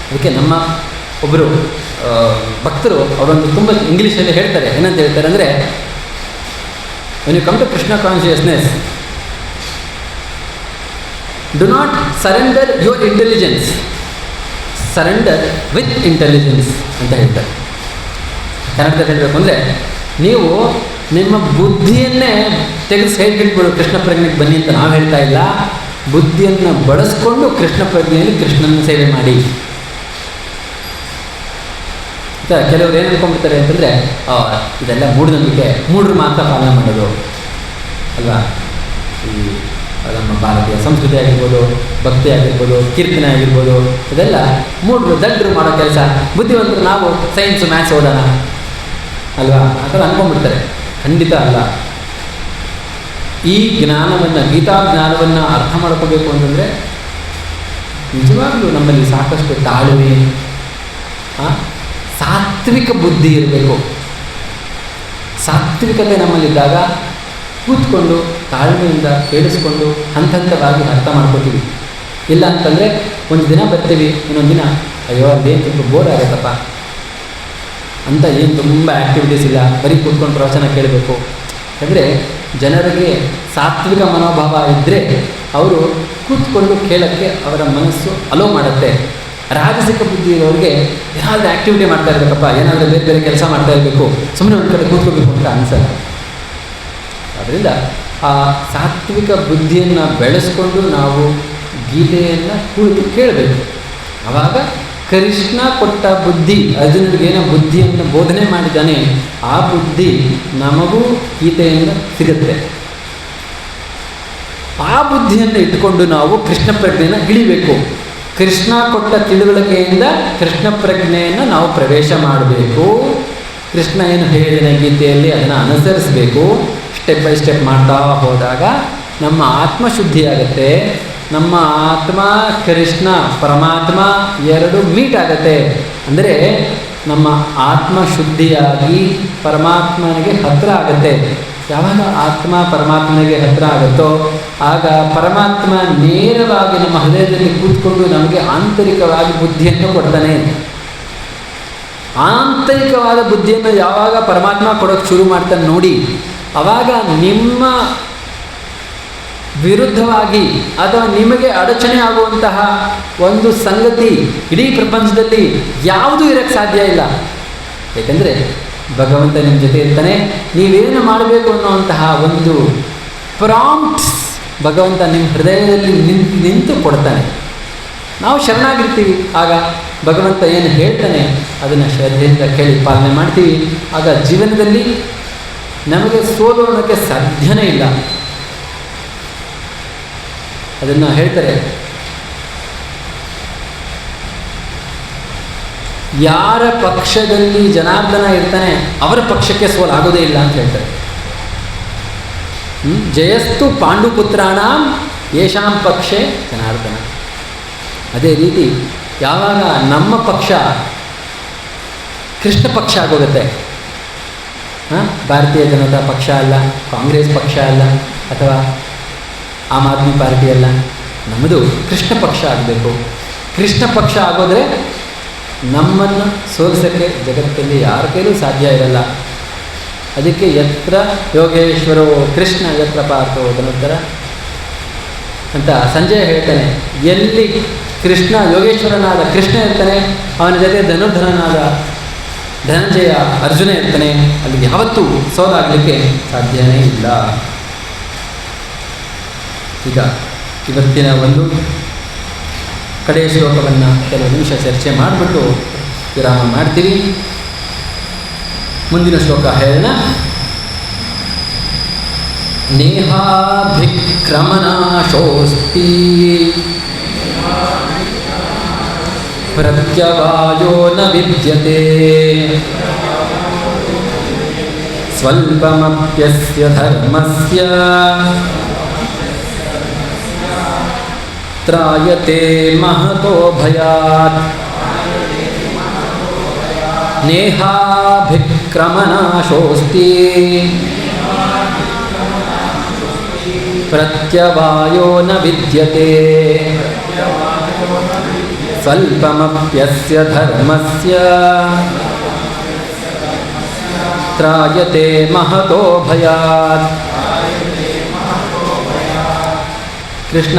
ಅದಕ್ಕೆ ನಮ್ಮ ಒಬ್ಬರು ಭಕ್ತರು ಅವರೊಂದು ತುಂಬ ಇಂಗ್ಲೀಷಲ್ಲಿ ಹೇಳ್ತಾರೆ. ಏನಂತ ಹೇಳ್ತಾರೆ ಅಂದರೆ, when you come to Krishna consciousness, do not surrender your intelligence, surrender with intelligence ಅಂತ ಹೇಳ್ತಾರೆ. ಕನ್ನಡದಲ್ಲಿ ಹೇಳಬೇಕು ಅಂದರೆ, ನೀವು ನಿಮ್ಮ ಬುದ್ಧಿಯನ್ನೇ ತೆಗೆದು ಸೈಡ್ಗಿಟ್ಬಿಡು, ಕೃಷ್ಣ ಪ್ರಜ್ಞೆಗೆ ಬನ್ನಿ ಅಂತ ನಾವು ಹೇಳ್ತಾ ಇಲ್ಲ. ಬುದ್ಧಿಯನ್ನು ಬಳಸ್ಕೊಂಡು ಕೃಷ್ಣ ಪ್ರಜ್ಞೆಯಲ್ಲಿ ಕೃಷ್ಣನ ಸೇವೆ ಮಾಡಿ. ಕೆಲವರು ಏನು ಅನ್ಕೊಂಡ್ಬಿಡ್ತಾರೆ ಅಂತಂದರೆ, ಇದೆಲ್ಲ ಮೂಢನಂಬಿಕೆ, ಮೂಢರು ಮಾತ್ರ ಪಾಲನೆ ಮಾಡೋದು ಅಲ್ವಾ. ಈ ನಮ್ಮ ಭಾರತೀಯ ಸಂಸ್ಕೃತಿ ಆಗಿರ್ಬೋದು, ಭಕ್ತಿ ಆಗಿರ್ಬೋದು, ಕೀರ್ತನೆ ಆಗಿರ್ಬೋದು, ಇದೆಲ್ಲ ಮೂಢರು ದಡ್ಡರು ಮಾಡೋ ಕೆಲಸ. ಬುದ್ಧಿವಂತರು ನಾವು ಸೈನ್ಸು ಮ್ಯಾಥ್ಸ್ ಓದೋಣ ಅಲ್ವಾ, ಆ ಥರ ಅಂದ್ಕೊಂಡ್ಬಿಡ್ತಾರೆ. ಖಂಡಿತ ಅಲ್ಲ. ಈ ಜ್ಞಾನವನ್ನು, ಗೀತಾ ಜ್ಞಾನವನ್ನು ಅರ್ಥ ಮಾಡ್ಕೋಬೇಕು ಅಂತಂದರೆ ನಿಜವಾಗ್ಲೂ ನಮ್ಮಲ್ಲಿ ಸಾಕಷ್ಟು ತಾಳ್ಮೆ, ಸಾತ್ವಿಕ ಬುದ್ಧಿ ಇರಬೇಕು. ಸಾತ್ವಿಕತೆ ನಮ್ಮಲ್ಲಿದ್ದಾಗ ಕೂತ್ಕೊಂಡು ತಾಳ್ಮೆಯಿಂದ ಕೇಳಿಸ್ಕೊಂಡು ಹಂತವಾಗಿ ಅರ್ಥ ಮಾಡ್ಕೋತೀವಿ. ಇಲ್ಲ ಅಂತಂದರೆ ಒಂದು ದಿನ ಬರ್ತೀವಿ, ಇನ್ನೊಂದು ದಿನ ಅಯ್ಯೋ ಅದೇನು ತುಂಬ ಬೋರ್ ಆಗುತ್ತಪ್ಪ ಅಂತ, ಏನು ತುಂಬ ಆ್ಯಕ್ಟಿವಿಟೀಸ್ ಇಲ್ಲ, ಬರೀ ಕೂತ್ಕೊಂಡು ಪ್ರವಚನ ಕೇಳಬೇಕು. ಯಾಕಂದರೆ ಜನರಿಗೆ ಸಾತ್ವಿಕ ಮನೋಭಾವ ಇದ್ದರೆ ಅವರು ಕೂತ್ಕೊಂಡು ಕೇಳೋಕ್ಕೆ ಅವರ ಮನಸ್ಸು ಅಲೋ ಮಾಡುತ್ತೆ. ರಾಜಸಿಕ ಬುದ್ಧಿ ಇರೋರಿಗೆ ಏನಾದರೂ ಆ್ಯಕ್ಟಿವಿಟಿ ಮಾಡ್ತಾ ಇರಬೇಕಪ್ಪ, ಏನಾದರೂ ಬೇರೆ ಬೇರೆ ಕೆಲಸ ಮಾಡ್ತಾ ಇರಬೇಕು, ಸುಮ್ಮನೆ ಒಂದು ಕಡೆ ಕೂತ್ಕೋಬೇಕು ಅಂತ ಅನಿಸಲ್ಲ. ಆದ್ದರಿಂದ ಆ ಸಾತ್ವಿಕ ಬುದ್ಧಿಯನ್ನು ಬೆಳೆಸ್ಕೊಂಡು ನಾವು ಗೀತೆಯನ್ನು ಕುಳಿತು ಕೇಳಬೇಕು. ಆವಾಗ ಕೃಷ್ಣ ಕೊಟ್ಟ ಬುದ್ಧಿ, ಅರ್ಜುನನಿಗೇನೋ ಬುದ್ಧಿಯನ್ನು ಬೋಧನೆ ಮಾಡಿದ್ದಾನೆ, ಆ ಬುದ್ಧಿ ನಮಗೂ ಗೀತೆಯಿಂದ ಸಿಗುತ್ತೆ. ಆ ಬುದ್ಧಿಯನ್ನು ಇಟ್ಕೊಂಡು ನಾವು ಕೃಷ್ಣ ಪ್ರಜ್ಞೆಯನ್ನು ಇಳಿಬೇಕು. ಕೃಷ್ಣ ಕೊಟ್ಟ ತಿಳುವಳಿಕೆಯಿಂದ ಕೃಷ್ಣ ಪ್ರಜ್ಞೆಯನ್ನು ನಾವು ಪ್ರವೇಶ ಮಾಡಬೇಕು. ಕೃಷ್ಣ ಏನು ಹೇಳಿದ ಗೀತೆಯಲ್ಲಿ ಅದನ್ನು ಅನುಸರಿಸಬೇಕು. ಸ್ಟೆಪ್ ಬೈ ಸ್ಟೆಪ್ ಮಾಡ್ತಾ ಹೋದಾಗ ನಮ್ಮ ಆತ್ಮ ಶುದ್ಧಿಯಾಗತ್ತೆ. ನಮ್ಮ ಆತ್ಮ ಕೃಷ್ಣ ಪರಮಾತ್ಮ ಎರಡು ಮೀಟ್ ಆಗುತ್ತೆ. ಅಂದರೆ ನಮ್ಮ ಆತ್ಮ ಶುದ್ಧಿಯಾಗಿ ಪರಮಾತ್ಮನಿಗೆ ಹತ್ತಿರ ಆಗುತ್ತೆ. ಯಾವಾಗ ಆತ್ಮ ಪರಮಾತ್ಮನಿಗೆ ಹತ್ತಿರ ಆಗುತ್ತೋ ಆಗ ಪರಮಾತ್ಮ ನೇರವಾಗಿ ನಮ್ಮ ಹೃದಯದಲ್ಲಿ ಕೂತ್ಕೊಂಡು ನಮಗೆ ಆಂತರಿಕವಾಗಿ ಬುದ್ಧಿಯನ್ನು ಕೊಡ್ತಾನೆ. ಆಂತರಿಕವಾದ ಬುದ್ಧಿಯನ್ನು ಯಾವಾಗ ಪರಮಾತ್ಮ ಕೊಡೋಕ್ಕೆ ಶುರು ಮಾಡ್ತಾನೆ ನೋಡಿ, ಆವಾಗ ನಿಮ್ಮ ವಿರುದ್ಧವಾಗಿ ಅಥವಾ ನಿಮಗೆ ಅಡಚಣೆ ಆಗುವಂತಹ ಒಂದು ಸಂಗತಿ ಇಡೀ ಪ್ರಪಂಚದಲ್ಲಿ ಯಾವುದೂ ಇರೋಕ್ಕೆ ಸಾಧ್ಯ ಇಲ್ಲ. ಏಕೆಂದರೆ ಭಗವಂತ ನಿಮ್ಮ ಜೊತೆ ಇರ್ತಾನೆ. ನೀವೇನು ಮಾಡಬೇಕು ಅನ್ನುವಂತಹ ಒಂದು ಪ್ರಾಂಪ್ಟ್ಸ್ ಭಗವಂತ ನಿಮ್ಮ ಹೃದಯದಲ್ಲಿ ನಿಂತು ಕೊಡ್ತಾನೆ. ನಾವು ಶರಣಾಗಿರ್ತೀವಿ. ಆಗ ಭಗವಂತ ಏನು ಹೇಳ್ತಾನೆ ಅದನ್ನು ಶ್ರದ್ಧೆಯಿಂದ ಕೇಳಿ ಪಾಲನೆ ಮಾಡ್ತೀವಿ. ಆಗ ಜೀವನದಲ್ಲಿ ನಮಗೆ ಸೋಲೋಣಕ್ಕೆ ಸಾಧ್ಯನೇ ಇಲ್ಲ. ಅದನ್ನು ಹೇಳ್ತಾರೆ, ಯಾರ ಪಕ್ಷದಲ್ಲಿ ಜನಾರ್ದನ ಇರ್ತಾನೆ ಅವರ ಪಕ್ಷಕ್ಕೆ ಸೋಲಾಗೋದೇ ಇಲ್ಲ ಅಂತ ಹೇಳ್ತಾರೆ. ಜಯಸ್ತು ಪಾಂಡುಪುತ್ರಾಣ ಯೇಷಾಂ ಪಕ್ಷೆ ಜನಾರ್ದನ. ಅದೇ ರೀತಿ ಯಾವಾಗ ನಮ್ಮ ಪಕ್ಷ ಕೃಷ್ಣ ಪಕ್ಷ ಆಗೋಗುತ್ತೆ, ಭಾರತೀಯ ಜನತಾ ಪಕ್ಷ ಅಲ್ಲ, ಕಾಂಗ್ರೆಸ್ ಪಕ್ಷ ಅಲ್ಲ, ಅಥವಾ ಆಮ್ ಆದ್ಮಿ ಪಾರ್ಟಿ ಅಲ್ಲ, ನಮ್ಮದು ಕೃಷ್ಣ ಪಕ್ಷ ಆಗಬೇಕು. ಕೃಷ್ಣ ಪಕ್ಷ ಆಗೋದ್ರೆ ನಮ್ಮನ್ನು ಸೋಲಿಸೋಕ್ಕೆ ಜಗತ್ತಲ್ಲಿ ಯಾರ ಕೈಲೂ ಸಾಧ್ಯ ಇರಲ್ಲ. ಅದಕ್ಕೆ ಯತ್ರ ಯೋಗೇಶ್ವರೋ ಕೃಷ್ಣ ಯತ್ರ ಪಾರ್ಥೋ ಧನುರ್ಧರ ಅಂತ ಸಂಜಯ ಹೇಳ್ತಾನೆ. ಎಲ್ಲಿ ಕೃಷ್ಣ ಯೋಗೇಶ್ವರನಾದ ಕೃಷ್ಣ ಇರ್ತಾನೆ, ಅವನ ಜೊತೆ ಧನುರ್ಧರನಾದ ಧನಂಜಯ ಅರ್ಜುನ ಇರ್ತಾನೆ, ಅಲ್ಲಿ ಯಾವತ್ತೂ ಸೋಲಾಗಲಿಕ್ಕೆ ಸಾಧ್ಯನೇ ಇಲ್ಲ. ಈಗ ಇವತ್ತಿನ ಒಂದು ಕಡೆಯ ಶ್ಲೋಕವನ್ನು ಕೆಲವು ನಿಮಿಷ ಚರ್ಚೆ ಮಾಡಿಬಿಟ್ಟು ವಿರಾಮ ಮಾಡ್ತೀವಿ. ಮುಂದಿನ ಶ್ಲೋಕ ಹೇಳೋಣ. ನೇಹಾಭಿಕ್ರಮನಾಶೋಸ್ತಿ ಪ್ರತ್ಯವಾಯೋ ನ ವಿದ್ಯತೆ ಸ್ವಲ್ಪಮಪ್ಯಸ್ಯ ಧರ್ಮಸ್ಯ ತ್ರಾಯತೆ ಮಹತೋ ಭಯಾತ್. ನೇಹಾಭಿಕ್ರಮನಾಶೋಸ್ತಿ ಪ್ರತ್ಯವಾಯೋ ನ ವಿದ್ಯತೆ ಸ್ವಲ್ಪಮಪ್ಯಸ್ಯ ಧರ್ಮಸ್ಯ ತ್ರಾಯತೆ ಮಹತೋ ಭಯಾತ್. ಕೃಷ್ಣ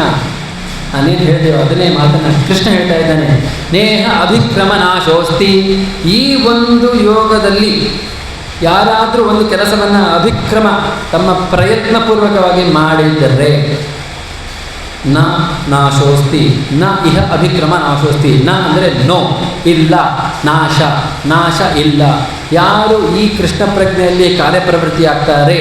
ನಾನೇನು ಹೇಳಿದೆವು ಅದನ್ನೇ ಮಾತನ್ನು ಕೃಷ್ಣ ಹೇಳ್ತಾ ಇದ್ದಾನೆ. ನೇಹ ಅಭಿಕ್ರಮ ನಾಶೋಸ್ತಿ. ಈ ಒಂದು ಯೋಗದಲ್ಲಿ ಯಾರಾದರೂ ಒಂದು ಕೆಲಸವನ್ನು ಅಭಿಕ್ರಮ ತಮ್ಮ ಪ್ರಯತ್ನಪೂರ್ವಕವಾಗಿ ಮಾಡಿದರೆ ನ ನಾಶೋಸ್ತಿ. ನ ಇಹ ಅಭಿಕ್ರಮ ನಾಶೋಸ್ತಿ. ನ ಅಂದರೆ ನೋ, ಇಲ್ಲ, ನಾಶ, ನಾಶ ಇಲ್ಲ. ಯಾರು ಈ ಕೃಷ್ಣ ಪ್ರಜ್ಞೆಯಲ್ಲಿ ಕಾರ್ಯಪ್ರವೃತ್ತಿ ಆಗ್ತಾರೆ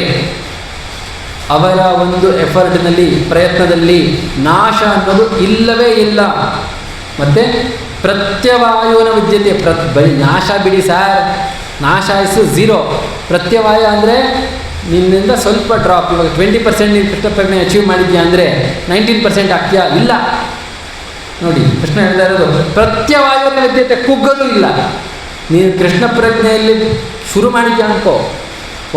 ಅವರ ಒಂದು ಎಫರ್ಟ್ನಲ್ಲಿ ಪ್ರಯತ್ನದಲ್ಲಿ ನಾಶ ಅನ್ನೋದು ಇಲ್ಲವೇ ಇಲ್ಲ. ಮತ್ತು ಪ್ರತ್ಯವಾಯುನ ವಿದ್ಯತೆ. ಬರೀ ನಾಶ ಬಿಡಿ ಸಾರ್, ನಾಶ ಇಸು ಝೀರೋ. ಪ್ರತ್ಯವಾಯ ಅಂದರೆ ನಿನ್ನಿಂದ ಸ್ವಲ್ಪ ಡ್ರಾಪ್. ಇವಾಗ 20% ನೀನು ಕೃಷ್ಣ ಪ್ರಜ್ಞೆ ಅಚೀವ್ ಮಾಡಿದ್ಯಾ ಅಂದರೆ 19% ಆಗ್ತೀಯಾ? ಇಲ್ಲ. ನೋಡಿ ಕೃಷ್ಣ ಹೇಳ್ತಾ ಇರೋದು ಪ್ರತ್ಯವಾಯುನ ವಿದ್ಯತೆ, ಕುಗ್ಗೋದು ಇಲ್ಲ. ನೀನು ಕೃಷ್ಣ ಪ್ರಜ್ಞೆಯಲ್ಲಿ ಶುರು ಮಾಡಿದ್ಯಾ ಅನ್ಕೋ,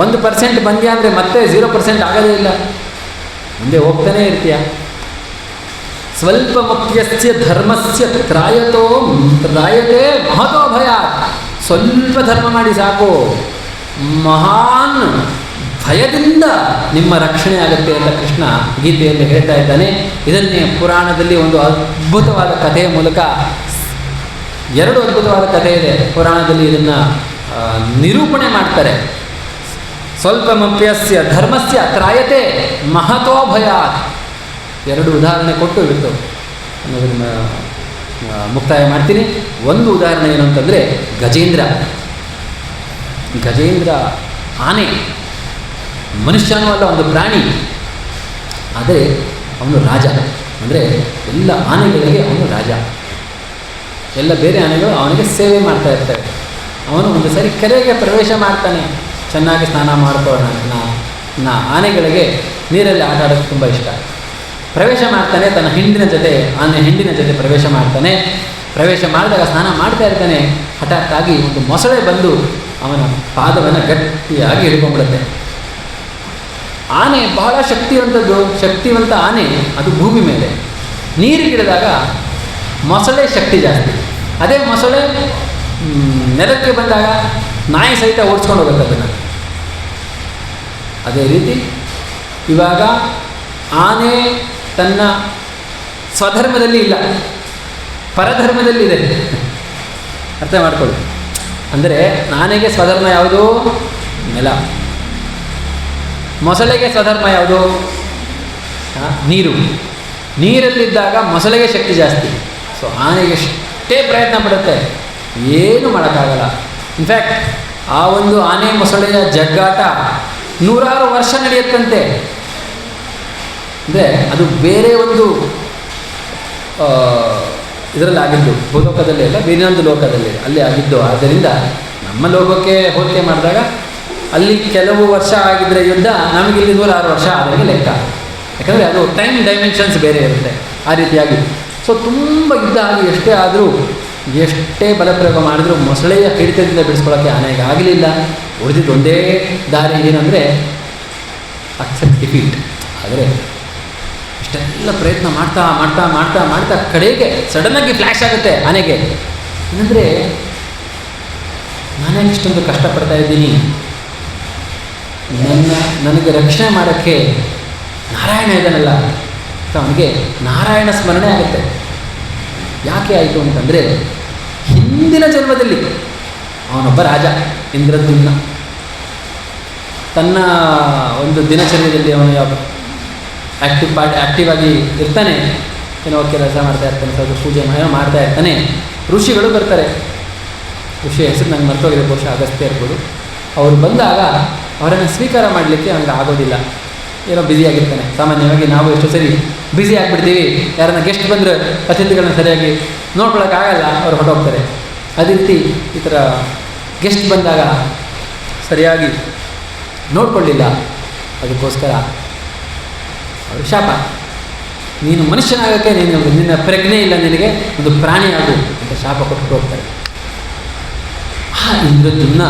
1% ಬಂದ್ಯಾ ಅಂದರೆ ಮತ್ತೆ 0% ಆಗೋದೇ ಇಲ್ಲ, ಮುಂದೆ ಹೋಗ್ತಾನೇ ಇರ್ತೀಯ. ಸ್ವಲ್ಪ ಮುಖ್ಯಸ್ಯ ಧರ್ಮಸ್ಯ ತ್ರಾಯತೆ ಮಹತೋ ಭಯ. ಸ್ವಲ್ಪ ಧರ್ಮ ಮಾಡಿ ಸಾಕು, ಮಹಾನ್ ಭಯದಿಂದ ನಿಮ್ಮ ರಕ್ಷಣೆ ಆಗುತ್ತೆ ಅಂತ ಕೃಷ್ಣ ಗೀತೆಯಲ್ಲಿ ಹೇಳ್ತಾ ಇದ್ದಾನೆ. ಇದನ್ನೇ ಪುರಾಣದಲ್ಲಿ ಒಂದು ಅದ್ಭುತವಾದ ಕಥೆಯ ಮೂಲಕ, 2 ಅದ್ಭುತವಾದ ಕಥೆ ಇದೆ ಪುರಾಣದಲ್ಲಿ, ಇದನ್ನು ನಿರೂಪಣೆ ಮಾಡ್ತಾರೆ. ಸ್ವಲ್ಪ ಮಪ್ಯಸ್ಯ ಧರ್ಮಸ್ಯ ತ್ರಾಯತೆ ಮಹತೋ ಭಯಾತ್. 2 ಉದಾಹರಣೆ ಕೊಟ್ಟು ಬಿಟ್ಟು ಅನ್ನೋದನ್ನು ಮುಕ್ತಾಯ ಮಾಡ್ತೀನಿ. ಒಂದು ಉದಾಹರಣೆ ಏನು ಅಂತಂದರೆ ಗಜೇಂದ್ರ ಆನೆ, ಮನುಷ್ಯನೂ ಅಲ್ಲ, ಒಂದು ಪ್ರಾಣಿ. ಆದರೆ ಅವನು ರಾಜ. ಅಂದರೆ ಎಲ್ಲ ಆನೆಗಳಿಗೆ ಅವನು ರಾಜ. ಎಲ್ಲ ಬೇರೆ ಆನೆಗಳು ಅವನಿಗೆ ಸೇವೆ ಮಾಡ್ತಾ ಇರ್ತವೆ. ಅವನು ಒಂದು ಸರಿ ಕೆರೆಗೆ ಪ್ರವೇಶ ಮಾಡ್ತಾನೆ, ಚೆನ್ನಾಗಿ ಸ್ನಾನ ಮಾಡ್ಕೊಳ್ಳೋಣ. ಆನೆಗಳಿಗೆ ನೀರಲ್ಲಿ ಆಟ ಆಡೋಕ್ಕೆ ತುಂಬ ಇಷ್ಟ. ಪ್ರವೇಶ ಮಾಡ್ತಾನೆ, ತನ್ನ ಆನೆ ಹಿಂಡಿನ ಜೊತೆ ಪ್ರವೇಶ ಮಾಡ್ತಾನೆ. ಪ್ರವೇಶ ಮಾಡಿದಾಗ ಸ್ನಾನ ಮಾಡ್ತಾ ಇರ್ತಾನೆ. ಹಠಾತ್ತಾಗಿ ಒಂದು ಮೊಸಳೆ ಬಂದು ಅವನ ಪಾದವನ್ನು ಗಟ್ಟಿಯಾಗಿ ಹಿಡ್ಕೊಂಡ್ಬಿಡುತ್ತೆ. ಆನೆ ಬಹಳ ಶಕ್ತಿವಂತ ಆನೆ. ಅದು ಭೂಮಿ ಮೇಲೆ. ನೀರಿಗಿಳಿದಾಗ ಮೊಸಳೆ ಶಕ್ತಿ ಜಾಸ್ತಿ. ಅದೇ ಮೊಸಳೆ ನೆಲಕ್ಕೆ ಬಂದಾಗ ನಾಯಿ ಸಹಿತ ಓಡಿಸ್ಕೊಂಡು ಹೋಗುತ್ತೆ ಅದನ್ನು. ಅದೇ ರೀತಿ ಇವಾಗ ಆನೆ ತನ್ನ ಸ್ವಧರ್ಮದಲ್ಲಿ ಇಲ್ಲ, ಪರಧರ್ಮದಲ್ಲಿದೆ. ಅರ್ಥ ಮಾಡ್ಕೊಳ್ಳಿ. ಅಂದರೆ ಆನೆಗೆ ಸ್ವಧರ್ಮ ಯಾವುದು? ನೆಲ. ಮೊಸಳೆಗೆ ಸ್ವಧರ್ಮ ಯಾವುದು? ನೀರು. ನೀರಲ್ಲಿದ್ದಾಗ ಮೊಸಳೆಗೆ ಶಕ್ತಿ ಜಾಸ್ತಿ. ಸೊ ಆನೆಗೆ ಎಷ್ಟೇ ಪ್ರಯತ್ನ ಪಡುತ್ತೆ, ಏನು ಮಾಡೋಕ್ಕಾಗಲ್ಲ. ಇನ್ಫ್ಯಾಕ್ಟ್ ಆ ಒಂದು ಆನೆ ಮೊಸಳೆಯ ಜಗ್ಗಾಟ 100 ವರ್ಷ ನಡೆಯುತ್ತಂತೆ. ಅಂದರೆ ಅದು ಬೇರೆ ಒಂದು ಇದರಲ್ಲಿ ಆಗಿದ್ದು, ಭೂಲೋಕದಲ್ಲಿ ಅಲ್ಲ, ಬೇರೆ ಒಂದು ಲೋಕದಲ್ಲಿ ಅಲ್ಲಿ ಆಗಿದ್ದು. ಆದ್ದರಿಂದ ನಮ್ಮ ಲೋಕಕ್ಕೆ ಹೋಲಿಕೆ ಮಾಡಿದಾಗ ಅಲ್ಲಿ ಕೆಲವು ವರ್ಷ ಆಗಿದ್ದರೆ ಯುದ್ಧ, ನಮಗಿಲ್ಲಿ 106 ವರ್ಷ ಆದಾಗೆ ಲೆಕ್ಕ. ಯಾಕಂದರೆ ಅದು ಟೈಮ್ ಡೈಮೆನ್ಷನ್ಸ್ ಬೇರೆ ಇರುತ್ತೆ ಆ ರೀತಿಯಾಗಿ. ಸೊ ತುಂಬ ಯುದ್ಧ ಆಗಿ ಎಷ್ಟೇ ಆದರೂ, ಎಷ್ಟೇ ಬಲಪ್ರಯೋಗ ಮಾಡಿದ್ರು ಮೊಸಳೆಯ ಹಿಡಿತದಿಂದ ಬಿಡಿಸ್ಕೊಳ್ಳೋಕ್ಕೆ ಆನೆಗೆ ಆಗಲಿಲ್ಲ. ಉಳಿದಿದ್ದು ಒಂದೇ ದಾರಿ ಏನಂದರೆ ಅಕ್ಸೆಪ್ಟ್ ಡಿಫೀಟ್. ಆದರೆ ಇಷ್ಟೆಲ್ಲ ಪ್ರಯತ್ನ ಮಾಡ್ತಾ ಮಾಡ್ತಾ ಮಾಡ್ತಾ ಮಾಡ್ತಾ ಕಡೆಗೆ ಸಡನ್ನಾಗಿ ಫ್ಲ್ಯಾಶ್ ಆಗುತ್ತೆ ಆನೆಗೆ. ಏನಂದರೆ ನಾನೇ ಇಷ್ಟೊಂದು ಕಷ್ಟಪಡ್ತಾ ಇದ್ದೀನಿ, ನನಗೆ ರಕ್ಷಣೆ ಮಾಡೋಕ್ಕೆ ನಾರಾಯಣ ಇದ್ದಾನಲ್ಲ ಅಂತ ಅವನಿಗೆ ನಾರಾಯಣ ಸ್ಮರಣೆ ಆಗುತ್ತೆ. ಯಾಕೆ ಆಯಿತು ಅಂತಂದರೆ ಹಿಂದಿನ ಜನ್ಮದಲ್ಲಿ ಅವನೊಬ್ಬ ರಾಜ ಇಂದ್ರದ್ಯುಮ್ನ. ತನ್ನ ಒಂದು ದಿನಚರ್ಯದಲ್ಲಿ ಅವನು ಆ್ಯಕ್ಟಿವ್ ಆಗಿ ಇರ್ತಾನೆ, ಏನೋ ಕೆಲಸ ಮಾಡ್ತಾ ಇರ್ತಾನೆ, ಸ್ವಲ್ಪ ಪೂಜೆ ಏನೋ ಮಾಡ್ತಾ ಇರ್ತಾನೆ. ಋಷಿಗಳು ಬರ್ತಾರೆ, ಋಷಿ ಹೆಸರು ನಂಗೆ ಮರ್ತೋಗಿದೆ, ಬಹುಶಃ ಅಗಸ್ತ್ಯ ಇರ್ಬೋದು. ಅವರು ಬಂದಾಗ ಅವರನ್ನು ಸ್ವೀಕಾರ ಮಾಡಲಿಕ್ಕೆ ಅವ್ನಿಗೆ ಆಗೋದಿಲ್ಲ, ಏನೋ ಬ್ಯುಸಿಯಾಗಿರ್ತಾನೆ. ಸಾಮಾನ್ಯವಾಗಿ ನಾವು ಎಷ್ಟು ಸರಿ ಬ್ಯುಸಿ ಆಗಿಬಿಡ್ತೀವಿ, ಯಾರನ್ನ ಗೆಸ್ಟ್ ಬಂದರೆ ಅತಿಥಿಗಳನ್ನ ಸರಿಯಾಗಿ ನೋಡ್ಕೊಳ್ಳೋಕ್ಕಾಗಲ್ಲ, ಅವ್ರು ಹೊರಟೋಗ್ತಾರೆ. ಅದೇ ರೀತಿ ಈ ಥರ ಗೆಸ್ಟ್ ಬಂದಾಗ ಸರಿಯಾಗಿ ನೋಡ್ಕೊಳ್ಳಿಲ್ಲ, ಅದಕ್ಕೋಸ್ಕರ ಅವರು ಶಾಪ, ನೀನು ಮನುಷ್ಯನಾಗೋಕ್ಕೆ ನಿನ್ನ ಪ್ರಜ್ಞೆ ಇಲ್ಲ, ನಿನಗೆ ಒಂದು ಪ್ರಾಣಿ ಆಗು ಅಂತ ಶಾಪ ಕೊಟ್ಟು ಹೋಗ್ತಾರೆ. ಆ ಇಂದ್ರದ್ಯುಮ್ನ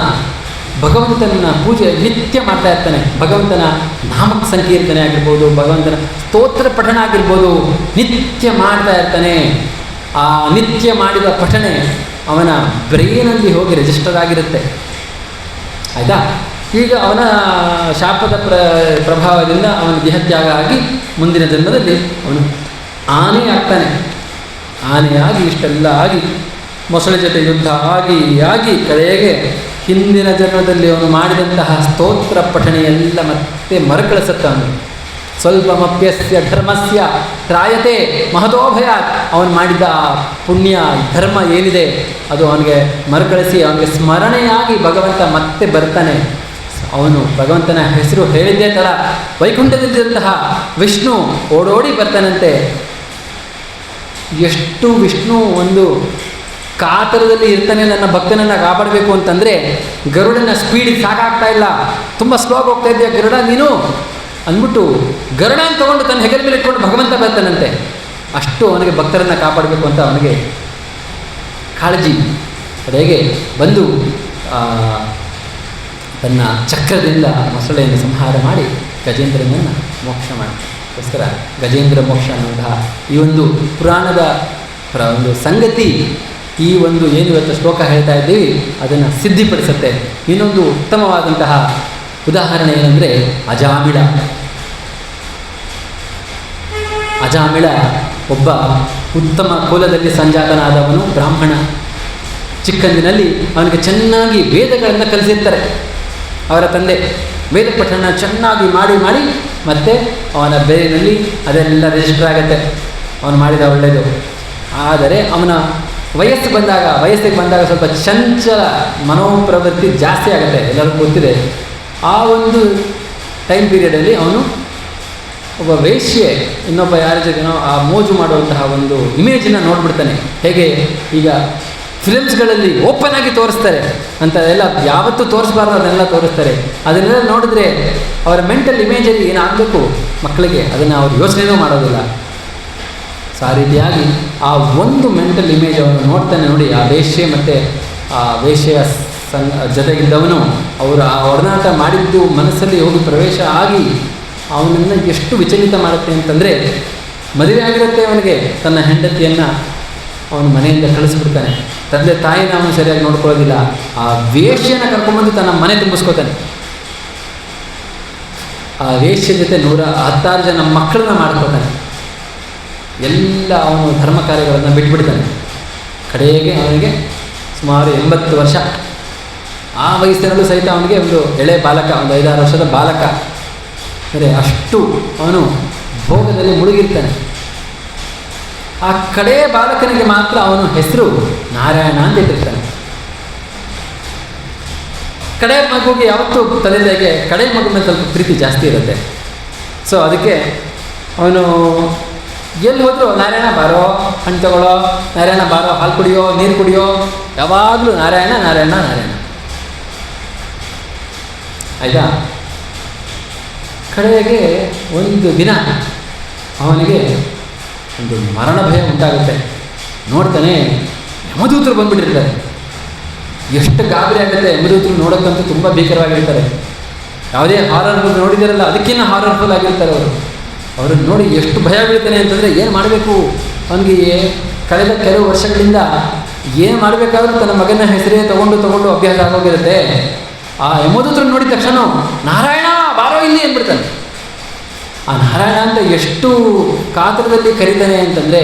ಭಗವಂತನ ಪೂಜೆ ನಿತ್ಯ ಮಾಡ್ತಾ ಇರ್ತಾನೆ. ಭಗವಂತನ ನಾಮ ಸಂಕೀರ್ತನೆ ಆಗಿರ್ಬೋದು, ಭಗವಂತನ ಸ್ತೋತ್ರ ಪಠಣ ಆಗಿರ್ಬೋದು, ನಿತ್ಯ ಮಾಡ್ತಾ ಇರ್ತಾನೆ. ಆ ನಿತ್ಯ ಮಾಡಿದ ಪಠಣೆ ಅವನ ಬ್ರೈನಲ್ಲಿ ಹೋಗಿ ರಿಜಿಸ್ಟರ್ ಆಗಿರುತ್ತೆ. ಆಯಿತಾ? ಈಗ ಅವನ ಶಾಪದ ಪ್ರಭಾವದಿಂದ ಅವನ ದೇಹತ್ಯಾಗ ಆಗಿ ಮುಂದಿನ ಜನ್ಮದಲ್ಲಿ ಅವನು ಆನೆ ಆಗ್ತಾನೆ. ಆನೆಯಾಗಿ ಇಷ್ಟೆಲ್ಲ ಆಗಿ ಮೊಸಳೆ ಜೊತೆ ಯುದ್ಧ ಆಗಿ ಕಡೆಗೆ ಹಿಂದಿನ ಜನ್ಮದಲ್ಲಿ ಅವನು ಮಾಡಿದಂತಹ ಸ್ತೋತ್ರ ಪಠಣೆಯೆಲ್ಲ ಮತ್ತೆ ಮರುಕಳಿಸುತ್ತ ಅವನು. ಸ್ವಲ್ಪಮಪ್ಯಸ್ಯ ಧರ್ಮಸ್ಯ ತ್ರಾಯತೆ ಮಹತೋಭಯಾತ್. ಅವನು ಮಾಡಿದ ಪುಣ್ಯ ಧರ್ಮ ಏನಿದೆ ಅದು ಅವನಿಗೆ ಮರುಕಳಿಸಿ ಅವನಿಗೆ ಸ್ಮರಣೆಯಾಗಿ ಭಗವಂತ ಮತ್ತೆ ಬರ್ತಾನೆ. ಅವನು ಭಗವಂತನ ಹೆಸರು ಹೇಳಿದ್ದೇ ತಡ ವೈಕುಂಠದಲ್ಲಿದ್ದಂತಹ ವಿಷ್ಣು ಓಡೋಡಿ ಬರ್ತಾನಂತೆ. ಎಷ್ಟು ವಿಷ್ಣು ಒಂದು ಕಾತರದಲ್ಲಿ ಇರ್ತಾನೆ, ನನ್ನ ಭಕ್ತನನ್ನು ಕಾಪಾಡಬೇಕು ಅಂತಂದರೆ ಗರುಡನ ಸ್ಪೀಡಿಗೆ ಸಾಕಾಗ್ತಾ ಇಲ್ಲ, ತುಂಬ ಸ್ಲೋ ಆಗಿ ಹೋಗ್ತಾ ಇದೆಯಾ ಗರುಡ ನೀನು ಅಂದ್ಬಿಟ್ಟು ಗರುಡನ ತಗೊಂಡು ತನ್ನ ಹೆಗಲ ಮೇಲೆ ಇಟ್ಕೊಂಡು ಭಗವಂತ ಬರ್ತಾನಂತೆ. ಅಷ್ಟು ಅವನಿಗೆ ಭಕ್ತರನ್ನು ಕಾಪಾಡಬೇಕು ಅಂತ ಅವನಿಗೆ ಕಾಳಜಿ. ಅದೇಗೆ ಬಂದು ತನ್ನ ಚಕ್ರದಿಂದ ಮೊಸಳೆಯನ್ನು ಸಂಹಾರ ಮಾಡಿ ಗಜೇಂದ್ರನನ್ನು ಮೋಕ್ಷ ಮಾಡ್ತಾಗೋಸ್ಕರ ಗಜೇಂದ್ರ ಮೋಕ್ಷ ಅನ್ನುವಂತಹ ಈ ಒಂದು ಪುರಾಣದ ಒಂದು ಸಂಗತಿ, ಈ ಒಂದು ಏನು ಇವತ್ತು ಶ್ಲೋಕ ಹೇಳ್ತಾ ಇದ್ದೀವಿ ಅದನ್ನು ಸಿದ್ಧಿಪಡಿಸುತ್ತೆ. ಇನ್ನೊಂದು ಉತ್ತಮವಾದಂತಹ ಉದಾಹರಣೆ ಏನಂದರೆ ಅಜಾಮಿಳ. ಅಜಾಮಿಳ ಒಬ್ಬ ಉತ್ತಮ ಕುಲದಲ್ಲಿ ಸಂಜಾತನಾದವನು, ಬ್ರಾಹ್ಮಣ. ಚಿಕ್ಕಂದಿನಲ್ಲಿ ಅವನಿಗೆ ಚೆನ್ನಾಗಿ ವೇದಗಳನ್ನು ಕಲಿಸಿರ್ತಾರೆ ಅವರ ತಂದೆ. ವೇದ ಪಠಣ ಚೆನ್ನಾಗಿ ಮಾಡಿ ಮತ್ತೆ ಅವನ ಬೇರಿನಲ್ಲಿ ಅದೆಲ್ಲ ರಿಜಿಸ್ಟರ್ ಆಗುತ್ತೆ, ಅವನು ಮಾಡಿದ ಒಳ್ಳೆಯದು. ಆದರೆ ಅವನ ವಯಸ್ಸಿಗೆ ಬಂದಾಗ ಸ್ವಲ್ಪ ಚಂಚಲ ಮನೋಪ್ರವೃತ್ತಿ ಜಾಸ್ತಿ ಆಗುತ್ತೆ, ಎಲ್ಲರಿಗೂ ಗೊತ್ತಿದೆ. ಆ ಒಂದು ಟೈಮ್ ಪೀರಿಯಡಲ್ಲಿ ಅವನು ಒಬ್ಬ ವೇಶ್ಯೆ ಇನ್ನೊಬ್ಬ ಯಾರ ಜೊತೆನೋ ಆ ಮೋಜು ಮಾಡುವಂತಹ ಒಂದು ಇಮೇಜನ್ನು ನೋಡ್ಬಿಡ್ತಾನೆ. ಹೇಗೆ ಈಗ ಫಿಲಮ್ಸ್ಗಳಲ್ಲಿ ಓಪನ್ ಆಗಿ ತೋರಿಸ್ತಾರೆ ಅಂತ ಎಲ್ಲ ಯಾವತ್ತೂ ತೋರಿಸ್ಬಾರ್ದು ಅದನ್ನೆಲ್ಲ ತೋರಿಸ್ತಾರೆ. ಅದನ್ನೆಲ್ಲ ನೋಡಿದ್ರೆ ಅವರ ಮೆಂಟಲ್ ಇಮೇಜಲ್ಲಿ ಏನಾಗಬೇಕು ಮಕ್ಕಳಿಗೆ ಅದನ್ನು ಅವ್ರು ಯೋಚನೆಯೂ ಮಾಡೋದಿಲ್ಲ. ಸೊ ಆ ರೀತಿಯಾಗಿ ಆ ಒಂದು ಮೆಂಟಲ್ ಇಮೇಜ್ ಅವನು ನೋಡ್ತಾನೆ. ನೋಡಿ, ಆ ವೇಶ್ಯೆ ಮತ್ತು ಆ ವೇಶ್ಯೆಯ ಜೊತೆಗಿದ್ದವನು ಅವರು ಆ ಒಡನಾಟ ಮಾಡಿದ್ದು ಮನಸ್ಸಲ್ಲಿ ಹೋಗಿ ಪ್ರವೇಶ ಆಗಿ ಅವನನ್ನು ಎಷ್ಟು ವಿಚಲಿತ ಮಾಡುತ್ತೆ ಅಂತಂದರೆ, ಮದುವೆ ಆಗಿರುತ್ತೆ ಅವನಿಗೆ, ತನ್ನ ಹೆಂಡತಿಯನ್ನು ಅವನು ಮನೆಯಿಂದ ಕಳಿಸ್ಬಿಡ್ತಾನೆ. ತಂದೆ ತಾಯಿನ ಅವನು ಸರಿಯಾಗಿ ನೋಡ್ಕೊಳ್ಳೋದಿಲ್ಲ. ಆ ವೇಶ್ಯನ ಕರ್ಕೊಂಡ್ಬಂದು ತನ್ನ ಮನೆ ತುಂಬಿಸ್ಕೋತಾನೆ. ಆ ವೇಶ್ಯ ಜೊತೆ 116 ಜನ ಮಕ್ಕಳನ್ನ ಮಾಡ್ಕೋತಾನೆ. ಎಲ್ಲ ಅವನು ಧರ್ಮ ಕಾರ್ಯಗಳನ್ನು ಬಿಟ್ಬಿಡ್ತಾನೆ. ಕಡೆಗೆ ಅವನಿಗೆ ಸುಮಾರು 80 ವರ್ಷ. ಆ ವಯಸ್ಸಿನಲ್ಲೂ ಸಹಿತ ಅವನಿಗೆ ಒಂದು ಎಳೆ ಬಾಲಕ, ಒಂದು 5-6 ವರ್ಷದ ಬಾಲಕ. ಅಂದರೆ ಅಷ್ಟು ಅವನು ಭೋಗದಲ್ಲಿ ಮುಳುಗಿರ್ತಾನೆ. ಆ ಕಡೆ ಬಾಲಕನಿಗೆ ಮಾತ್ರ ಅವನು ಹೆಸರು ನಾರಾಯಣ ಅಂತ ಇಟ್ಟಿರ್ತಾನೆ. ಕಡೆ ಮಗುಗೆ ಯಾವತ್ತೂ ತಂದೆಗೆ ಕಡೆ ಮಗು ಮೇಲೆ ಸ್ವಲ್ಪ ಪ್ರೀತಿ ಜಾಸ್ತಿ ಇರುತ್ತೆ. ಸೊ ಅದಕ್ಕೆ ಅವನು ಎಲ್ಲಿ ಹೋದರೂ ನಾರಾಯಣ ಬಾರೋ ಹಣ್ಣು ತಗೊಳ್ಳೋ, ನಾರಾಯಣ ಬಾರೋ ಹಾಲು ಕುಡಿಯೋ, ನೀರು ಕುಡಿಯೋ, ಯಾವಾಗಲೂ ನಾರಾಯಣ ನಾರಾಯಣ ನಾರಾಯಣ. ಆಯಿತಾ? ಕಡೆಗೆ ಒಂದು ದಿನ ಅವನಿಗೆ ಒಂದು ಮರಣ ಭಯ ಉಂಟಾಗುತ್ತೆ. ನೋಡ್ತಾನೆ, ಯಮದೂತರು ಬಂದುಬಿಟ್ಟಿರ್ತಾರೆ. ಎಷ್ಟು ಗಾಬರಿ ಆಗುತ್ತೆ. ಯಮದೂತರು ನೋಡೋಕ್ಕಂತೂ ತುಂಬ ಭೀಕರವಾಗಿರ್ತಾರೆ. ಯಾವುದೇ ಹಾರರ್ ಫುಲ್ ನೋಡಿದಿರಲ್ಲ ಅದಕ್ಕಿಂತ ಹಾರರ್ಫುಲ್ ಆಗಿರ್ತಾರೆ ಅವರು. ಅವ್ರನ್ನ ನೋಡಿ ಎಷ್ಟು ಭಯ ಬೀಳ್ತಾನೆ ಅಂತಂದರೆ ಏನು ಮಾಡಬೇಕು. ಅವನಿಗೆ ಕಳೆದ ಕೆಲವು ವರ್ಷಗಳಿಂದ ಏನು ಮಾಡಬೇಕಾದ್ರೂ ತನ್ನ ಮಗನ ಹೆಸರೇ ತಗೊಂಡು ಅಭ್ಯಾಸ ಆಗೋಗಿರುತ್ತೆ. ಆ ಯಮದೂತರು ನೋಡಿದ ತಕ್ಷಣ ನಾರಾಯಣ ಬಾರೋ ಇಲ್ಲಿ ಅಂದ್ಬಿಡ್ತಾನೆ. ಆ ನಾರಾಯಣ ಅಂತ ಎಷ್ಟು ಕಾತರದಲ್ಲಿ ಕರೀತಾನೆ ಅಂತಂದರೆ,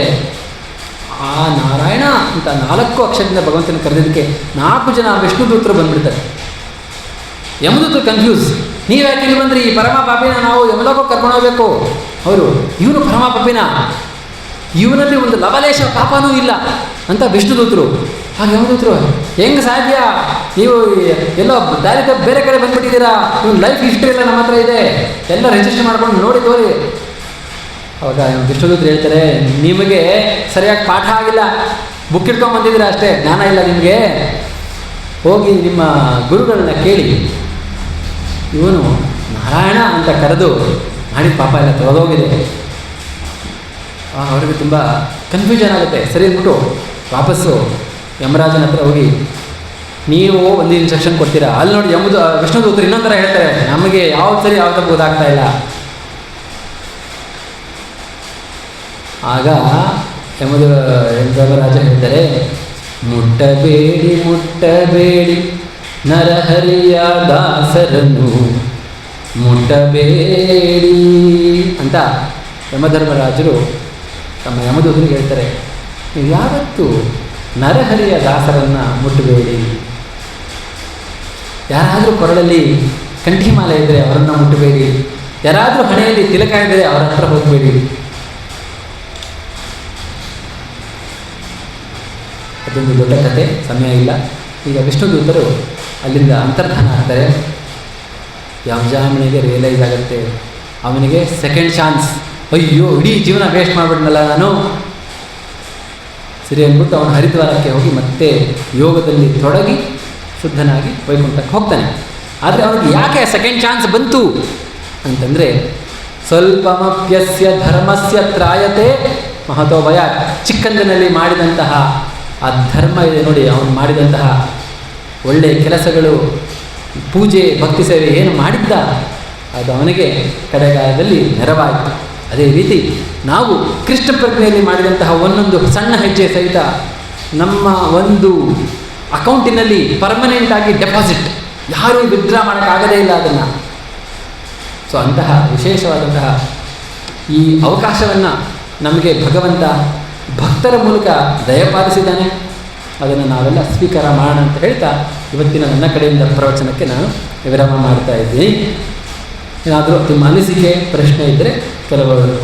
ಆ ನಾರಾಯಣ ಅಂತ 4 ಅಕ್ಷರದಿಂದ ಭಗವಂತನ ಕರೆದಿದ್ದಕ್ಕೆ 4 ಜನ ವಿಷ್ಣು ದೂತರು ಬಂದ್ಬಿಡ್ತಾರೆ. ಯಮದೂತರು ಕನ್ಫ್ಯೂಸ್, ನೀವು ಯಾಕೆ ಇಲ್ಲಿ ಬಂದ್ರಿ? ಈ ಪರಮ ಪಾಪಿನ ನಾವು ಯಮಲೋಕಕ್ಕೆ ಕರ್ಕೊಂಡು ಹೋಗಬೇಕು. ಅವರು ಇವನು ಪರಮ ಪಾಪಿನ, ಇವನಲ್ಲಿ ಒಂದು ಲವಲೇಶ ಪಾಪನೂ ಇಲ್ಲ ಅಂತ ವಿಷ್ಣುದೂತರು. ಹಾಗೆ ಯಮದೂತರು, ಹೆಂಗೆ ಸಾಧ್ಯ? ನೀವು ಎಲ್ಲೋ ದಾರಿ ತಪ್ಪಿ ಬೇರೆ ಕಡೆ ಬಂದ್ಬಿಟ್ಟಿದ್ದೀರಾ, ನೀವು ಲೈಫ್ ಹಿಸ್ಟ್ರಿ ಎಲ್ಲ ನಮ್ಮ ಹತ್ರ ಇದೆ, ಎಲ್ಲ ರಿಜಿಸ್ಟರ್ ಮಾಡ್ಕೊಂಡು ನೋಡಿ ತೋರಿ. ಅವಾಗ ವಿಷ್ಣುದೂತರು ಹೇಳ್ತಾರೆ, ನಿಮಗೆ ಸರಿಯಾಗಿ ಪಾಠ ಆಗಿಲ್ಲ, ಬುಕ್ ಇಟ್ಕೊಂಡು ಬಂದಿದ್ದೀರಾ ಅಷ್ಟೇ, ಜ್ಞಾನ ಇಲ್ಲ ನಿಮಗೆ. ಹೋಗಿ ನಿಮ್ಮ ಗುರುಗಳನ್ನ ಕೇಳಿ, ಇವನು ನಾರಾಯಣ ಅಂತ ಕರೆದು ಮಾಡಿದ ಪಾಪ ಎಲ್ಲ ತೊಳೆದೋಗಿದೆ. ಅವರಿಗೆ ತುಂಬ ಕನ್ಫ್ಯೂಷನ್ ಆಗುತ್ತೆ. ಸರಿ ಅಂದ್ಬಿಟ್ಟು ವಾಪಸ್ಸು ಯಮರಾಜನ ಹತ್ರ ಹೋಗಿ, ನೀವು ಒಂದು ಇನ್ಸ್ಟ್ರಕ್ಷನ್ ಕೊಡ್ತೀರಾ? ಅಲ್ಲಿ ನೋಡಿ ವಿಷ್ಣುದೂತರು ಇನ್ನೊಂಥರ ಹೇಳ್ತಾರೆ, ನಮಗೆ ಯಾವ್ದು ಸರಿ ಯಾವ್ದು ತಪ್ಪು ಗೊತ್ತಾಗ್ತಾ ಇಲ್ಲ. ಆಗ ಯಮರಾಜ ಹೇಳ್ತಾರೆ, ಮುಟ್ಟಬೇಡಿ ಮುಟ್ಟಬೇಡಿ ನರಹರಿಯ ದಾಸರನ್ನು ಮುಟ್ಟಬೇಡಿ ಅಂತ ಯಮಧರ್ಮರಾಜರು ತಮ್ಮ ಯಮದೂತರಿಗೆ ಹೇಳ್ತಾರೆ. ನೀವು ಯಾವತ್ತೂ ನರಹರಿಯ ದಾಸರನ್ನು ಮುಟ್ಟಬೇಡಿ. ಯಾರಾದರೂ ಕೊರಳಲ್ಲಿ ಕಂಠಿಮಾಲೆ ಇದ್ದರೆ ಅವರನ್ನು ಮುಟ್ಟಬೇಡಿ. ಯಾರಾದರೂ ಹಣೆಯಲ್ಲಿ ತಿಲಕ ಇದ್ದರೆ ಅವರ ಹತ್ರ ಹೋಗಬೇಡಿ. ಅದೊಂದು ದೊಡ್ಡ ಕತೆ, ಸಮಯ ಇಲ್ಲ. ಈಗ ವಿಷ್ಣುದೂತರು ಅಲ್ಲಿಂದ ಅಂತರ್ಧಾನ ಆಗ್ತಾರೆ. ಯಮಜಾಮನಿಗೆ ರಿಯಲೈಸ್ ಆಗುತ್ತೆ, ಅವನಿಗೆ ಸೆಕೆಂಡ್ ಚಾನ್ಸ್. ಅಯ್ಯೋ, ಇಡೀ ಜೀವನ ವೇಸ್ಟ್ ಮಾಡಿಬಿಟ್ನಲ್ಲ ನಾನು. ಸರಿ ಅಂದ್ಬಿಟ್ಟು ಅವನು ಹರಿದ್ವಾರಕ್ಕೆ ಹೋಗಿ ಮತ್ತೆ ಯೋಗದಲ್ಲಿ ತೊಡಗಿ ಶುದ್ಧನಾಗಿ ವೈಕುಂಠಕ್ಕೆ ಹೋಗ್ತಾನೆ. ಆದರೆ ಅವನಿಗೆ ಯಾಕೆ ಸೆಕೆಂಡ್ ಚಾನ್ಸ್ ಬಂತು ಅಂತಂದರೆ, ಸ್ವಲ್ಪಮಪ್ಯಸ್ಯ ಧರ್ಮಸ್ಯ ತ್ರಾಯತೆ ಮಹತೋ ಭಯ. ಚಿಕ್ಕಂದಿನಲ್ಲಿ ಮಾಡಿದಂತಹ ಆ ಧರ್ಮ ಇದೆ ನೋಡಿ, ಅವನು ಮಾಡಿದಂತಹ ಒಳ್ಳೆಯ ಕೆಲಸಗಳು, ಪೂಜೆ, ಭಕ್ತಿ ಸೇವೆ ಏನು ಮಾಡಿದ್ದ ಅದು ಅವನಿಗೆ ಕಡೆಗಾಲದಲ್ಲಿ ನೆರವಾಯಿತು. ಅದೇ ರೀತಿ ನಾವು ಕೃಷ್ಣ ಪ್ರಜ್ಞೆಯಲ್ಲಿ ಮಾಡಿದಂತಹ ಒಂದೊಂದು ಸಣ್ಣ ಹೆಜ್ಜೆ ಸಹಿತ ನಮ್ಮ ಒಂದು ಅಕೌಂಟಿನಲ್ಲಿ ಪರ್ಮನೆಂಟಾಗಿ ಡೆಪಾಸಿಟ್, ಯಾರೂ ವಿತ್ಡ್ರಾ ಮಾಡೋಕ್ಕಾಗದೇ ಇಲ್ಲ ಅದನ್ನು. ಸೊ ಅಂತಹ ವಿಶೇಷವಾದಂತಹ ಈ ಅವಕಾಶವನ್ನು ನಮಗೆ ಭಗವಂತ ಭಕ್ತರ ಮೂಲಕ ದಯಪಾಲಿಸಿದ್ದಾನೆ. ಅದನ್ನು ನಾವೆಲ್ಲ ಸ್ವೀಕಾರ ಮಾಡೋಣ ಅಂತ ಹೇಳ್ತಾ ಇವತ್ತಿನ ನನ್ನ ಕಡೆಯಿಂದ ಪ್ರವಚನಕ್ಕೆ ನಾನು ವಿರಾಮ ಮಾಡ್ತಾ ಇದ್ದೀನಿ. ಏನಾದರೂ ನಿಮ್ಮ ಅನಿಸಿಕೆ, ಪ್ರಶ್ನೆ ಇದ್ದರೆ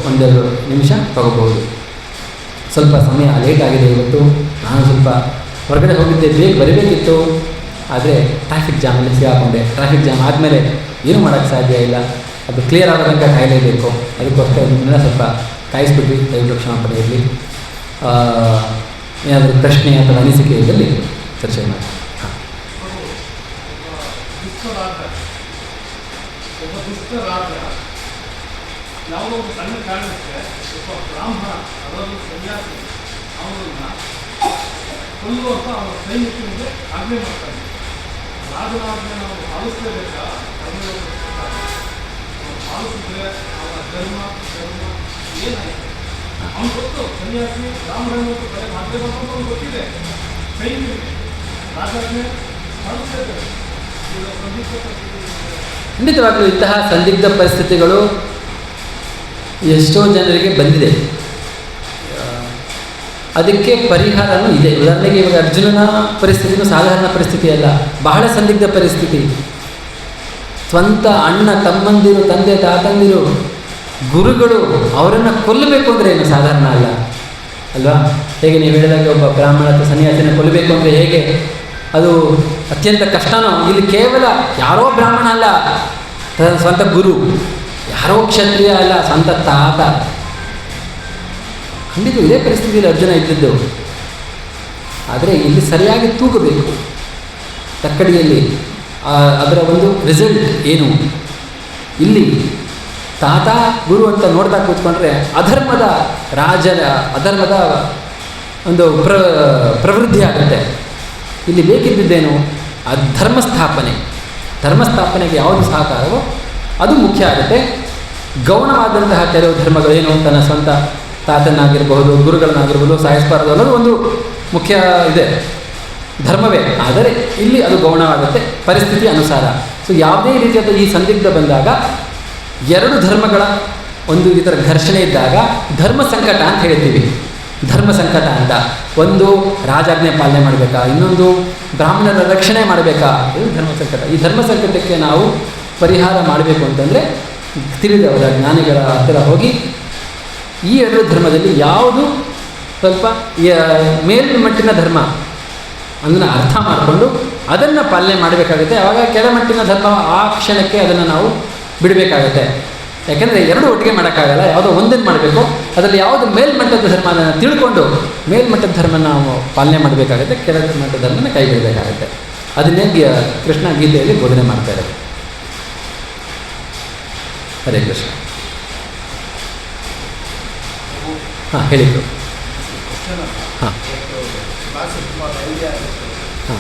ಒಂದೆರಡು ನಿಮಿಷ ತಗೋಬಹುದು. ಸ್ವಲ್ಪ ಸಮಯ ಲೇಟ್ ಆಗಿದೆ ಇವತ್ತು. ನಾನು ಸ್ವಲ್ಪ ಹೊರಗಡೆ ಹೋಗಿದ್ದೆ, ಬೇಗ ಬರಬೇಕಿತ್ತು, ಆದರೆ ಟ್ರಾಫಿಕ್ ಜಾಮಲ್ಲಿ ಸಿಗಾಕೊಂಡೆ. ಟ್ರಾಫಿಕ್ ಜಾಮ್ ಆದಮೇಲೆ ಏನೂ ಮಾಡೋಕ್ಕೆ ಸಾಧ್ಯ ಇಲ್ಲ, ಅದು ಕ್ಲಿಯರ್ ಆಗೋ ತನಕ ಕಾಯಲೇಬೇಕು. ಅದಕ್ಕೋಸ್ಕರ ನಿಮ್ಮನ್ನ ಸ್ವಲ್ಪ ಕಾಯಿಸ್ಬಿಟ್ವಿ. ದಯವಿಟ್ಟು ಕ್ಷಮಾಪಣೆ ಇರಲಿ. ಏನಾದರೂ ಪ್ರಶ್ನೆ ಅಥವಾ ಅನಿಸಿಕೆ ಇದ್ದಲ್ಲಿ ಚರ್ಚೆ ಮಾಡಿ. ಯಾವುದೋ ಒಂದು ಸಣ್ಣ ಕಾರಣಕ್ಕೆ ಒಬ್ಬ ಬ್ರಾಹ್ಮಣ ಅದರಲ್ಲೂ ಸನ್ಯಾಸಿ ಅವನನ್ನ ಕೊಲ್ಲುವಂತ ಅವನ ಸೈನಿಕನಿಗೆ ಆಜ್ಞೆ ಮಾಡ್ತಾನೆ. ರಾಜನಾಜ್ಞೆ ನಾವು ಪಾಲಿಸಲೇಬೇಕಾ? ಪಾಲಿಸಿದ್ರೆ ಅವನ ಧರ್ಮ ಏನಾಯಿತು? ಅವನು ಗೊತ್ತು, ಸನ್ಯಾಸಿ ಬ್ರಾಹ್ಮಣ ಮತ್ತು ಕಡೆ ಮಾಡಬೇಕು ಅಂತ ಅವನು ಗೊತ್ತಿದೆ. ಸೈನಿಕನಿಗೆ ರಾಜಾಜ್ಞೆ ಪಾಲಿಸಲೇಬೇಕು. ಖಂಡಿತವಾಗಲೂ ಇಂತಹ ಸಂದಿಗ್ಧ ಪರಿಸ್ಥಿತಿಗಳು ಎಷ್ಟೋ ಜನರಿಗೆ ಬಂದಿದೆ. ಅದಕ್ಕೆ ಪರಿಹಾರನೂ ಇದೆ. ಉದಾಹರಣೆಗೆ ಇವಾಗ ಅರ್ಜುನನ ಪರಿಸ್ಥಿತಿನೂ ಸಾಧಾರಣ ಪರಿಸ್ಥಿತಿ ಅಲ್ಲ, ಬಹಳ ಸಂದಿಗ್ಧ ಪರಿಸ್ಥಿತಿ. ಸ್ವಂತ ಅಣ್ಣ ತಮ್ಮಂದಿರು, ತಂದೆ ತಾತಂದಿರು, ಗುರುಗಳು ಅವರನ್ನು ಕೊಲ್ಲಬೇಕು ಅಂದರೆ ಏನು ಸಾಧಾರಣ ಅಲ್ಲ ಅಲ್ವಾ? ಹೇಗೆ ನೀವು ಹೇಳಿದಾಗ ಒಬ್ಬ ಬ್ರಾಹ್ಮಣ ಅಥವಾ ಸನ್ಯಾಸಿನ ಕೊಲ್ಲಬೇಕು ಅಂದರೆ ಹೇಗೆ ಅದು ಅತ್ಯಂತ ಕಷ್ಟನೋ, ಇಲ್ಲಿ ಕೇವಲ ಯಾರೋ ಬ್ರಾಹ್ಮಣ ಅಲ್ಲ, ಸ್ವಂತ ಗುರು, ಯಾರೋ ಕ್ಷತ್ರಿಯ ಅಲ್ಲ, ಸ್ವಂತ ತಾತ. ಖಂಡಿತ ಇದೇ ಪರಿಸ್ಥಿತಿಯಲ್ಲಿ ಅರ್ಜುನ ಇದ್ದಿದ್ದು. ಆದರೆ ಇಲ್ಲಿ ಸರಿಯಾಗಿ ತೂಗಬೇಕು ತಕ್ಕಡಿಯಲ್ಲಿ. ಅದರ ಒಂದು ರಿಸಲ್ಟ್ ಏನು? ಇಲ್ಲಿ ತಾತ ಗುರು ಅಂತ ನೋಡ್ತಾ ಕೂತ್ಕೊಂಡ್ರೆ ಅಧರ್ಮದ ಒಂದು ಪ್ರವೃದ್ಧಿ ಆಗುತ್ತೆ. ಇಲ್ಲಿ ಬೇಕಿದ್ದೇನು? ಧರ್ಮಸ್ಥಾಪನೆಗೆ ಯಾವುದು ಸಹಕಾರವೋ ಅದು ಮುಖ್ಯ ಆಗುತ್ತೆ. ಗೌಣವಾದಂತಹ ಕೆಲವು ಧರ್ಮಗಳೇನು, ತನ್ನ ಸ್ವಂತ ತಾತನಾಗಿರ್ಬಹುದು, ಗುರುಗಳನ್ನಾಗಿರ್ಬೋದು ಸಾಯಿಸಬಾರದು ಅನ್ನೋದು ಒಂದು ಮುಖ್ಯ ಇದೆ, ಧರ್ಮವೇ. ಆದರೆ ಇಲ್ಲಿ ಅದು ಗೌಣವಾಗುತ್ತೆ ಪರಿಸ್ಥಿತಿ ಅನುಸಾರ. ಸೊ ಯಾವುದೇ ರೀತಿಯಾದ ಈ ಸಂದಿಗ್ಧ ಬಂದಾಗ, ಎರಡು ಧರ್ಮಗಳ ಒಂದು ಈ ಥರ ಘರ್ಷಣೆ ಇದ್ದಾಗ ಧರ್ಮ ಸಂಕಟ ಅಂತ ಹೇಳ್ತೀವಿ. ಧರ್ಮ ಸಂಕಟ ಅಂತ, ಒಂದು ರಾಜಾಜ್ಞೆ ಪಾಲನೆ ಮಾಡಬೇಕಾ, ಇನ್ನೊಂದು ಬ್ರಾಹ್ಮಣರ ರಕ್ಷಣೆ ಮಾಡಬೇಕಾ, ಇದು ಧರ್ಮ ಸಂಕಟ. ಈ ಧರ್ಮ ಸಂಕಟಕ್ಕೆ ನಾವು ಪರಿಹಾರ ಮಾಡಬೇಕು ಅಂತಂದರೆ ತಿಳಿದವರ ಜ್ಞಾನಿಗಳ ಹತ್ತಿರ ಹೋಗಿ ಈ ಎರಡು ಧರ್ಮದಲ್ಲಿ ಯಾವುದು ಸ್ವಲ್ಪ ಮೇಲ್ಮಟ್ಟಿನ ಧರ್ಮ ಅದನ್ನು ಅರ್ಥ ಮಾಡಿಕೊಂಡು ಅದನ್ನು ಪಾಲನೆ ಮಾಡಬೇಕಾಗುತ್ತೆ. ಆವಾಗ ಕೆಳಮಟ್ಟಿನ ಧರ್ಮ ಆ ಕ್ಷಣಕ್ಕೆ ಅದನ್ನು ನಾವು ಬಿಡಬೇಕಾಗತ್ತೆ. ಯಾಕೆಂದರೆ ಎರಡೂ ಒಟ್ಟಿಗೆ ಮಾಡೋಕ್ಕಾಗಲ್ಲ, ಯಾವುದೋ ಒಂದನ್ನು ಮಾಡಬೇಕು. ಅದರಲ್ಲಿ ಯಾವುದು ಮೇಲ್ಮಟ್ಟದ ಧರ್ಮ ಅದನ್ನು ತಿಳ್ಕೊಂಡು ಮೇಲ್ಮಟ್ಟದ ಧರ್ಮ ನಾವು ಪಾಲನೆ ಮಾಡಬೇಕಾಗುತ್ತೆ, ಕೆಳಮಟ್ಟದ ಧರ್ಮನ ಕೈ ಬಿಡಬೇಕಾಗುತ್ತೆ. ಅದನ್ನೇ ಕೃಷ್ಣ ಗೀತೆಯಲ್ಲಿ ಬೋಧನೆ ಮಾಡ್ತಾರೆ. ಹರೇ ಕೃಷ್ಣ. ಹಾಂ ಹೇಳಿದ್ರು. ಹಾಂ ಹಾಂ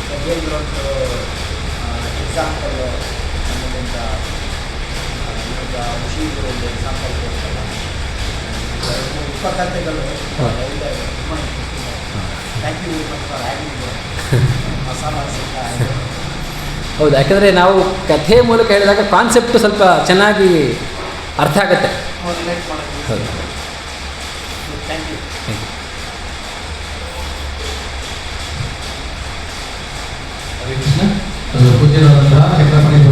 ಎಕ್ಸಾಂಪಲ್ ನಮ್ಮದಿಂದ ಈಗ ಋಷಿಗಳು ಒಂದು ಎಕ್ಸಾಂಪಲ್ ಕೊಡ್ತಲ್ಲ, ಉಪಕಥೆಗಳು ಒಳ್ಳೆ thank you very much for having masala ಸಿಕ್ಕ. ಹೌದು, ಯಾಕಂದರೆ ನಾವು ಕಥೆ ಮೂಲಕ ಹೇಳಿದಾಗ ಕಾನ್ಸೆಪ್ಟು ಸ್ವಲ್ಪ ಚೆನ್ನಾಗಿ ಅರ್ಥ ಆಗುತ್ತೆ. ರಿಲೇಟ್ ಮಾಡೋದು. ಹೌದು, thank you. Thank you. Hare Krishna. ಪೂಜ್ಯರಾದಂತಹ ಚಕ್ರಪಾಣಿ ಪ್ರಭು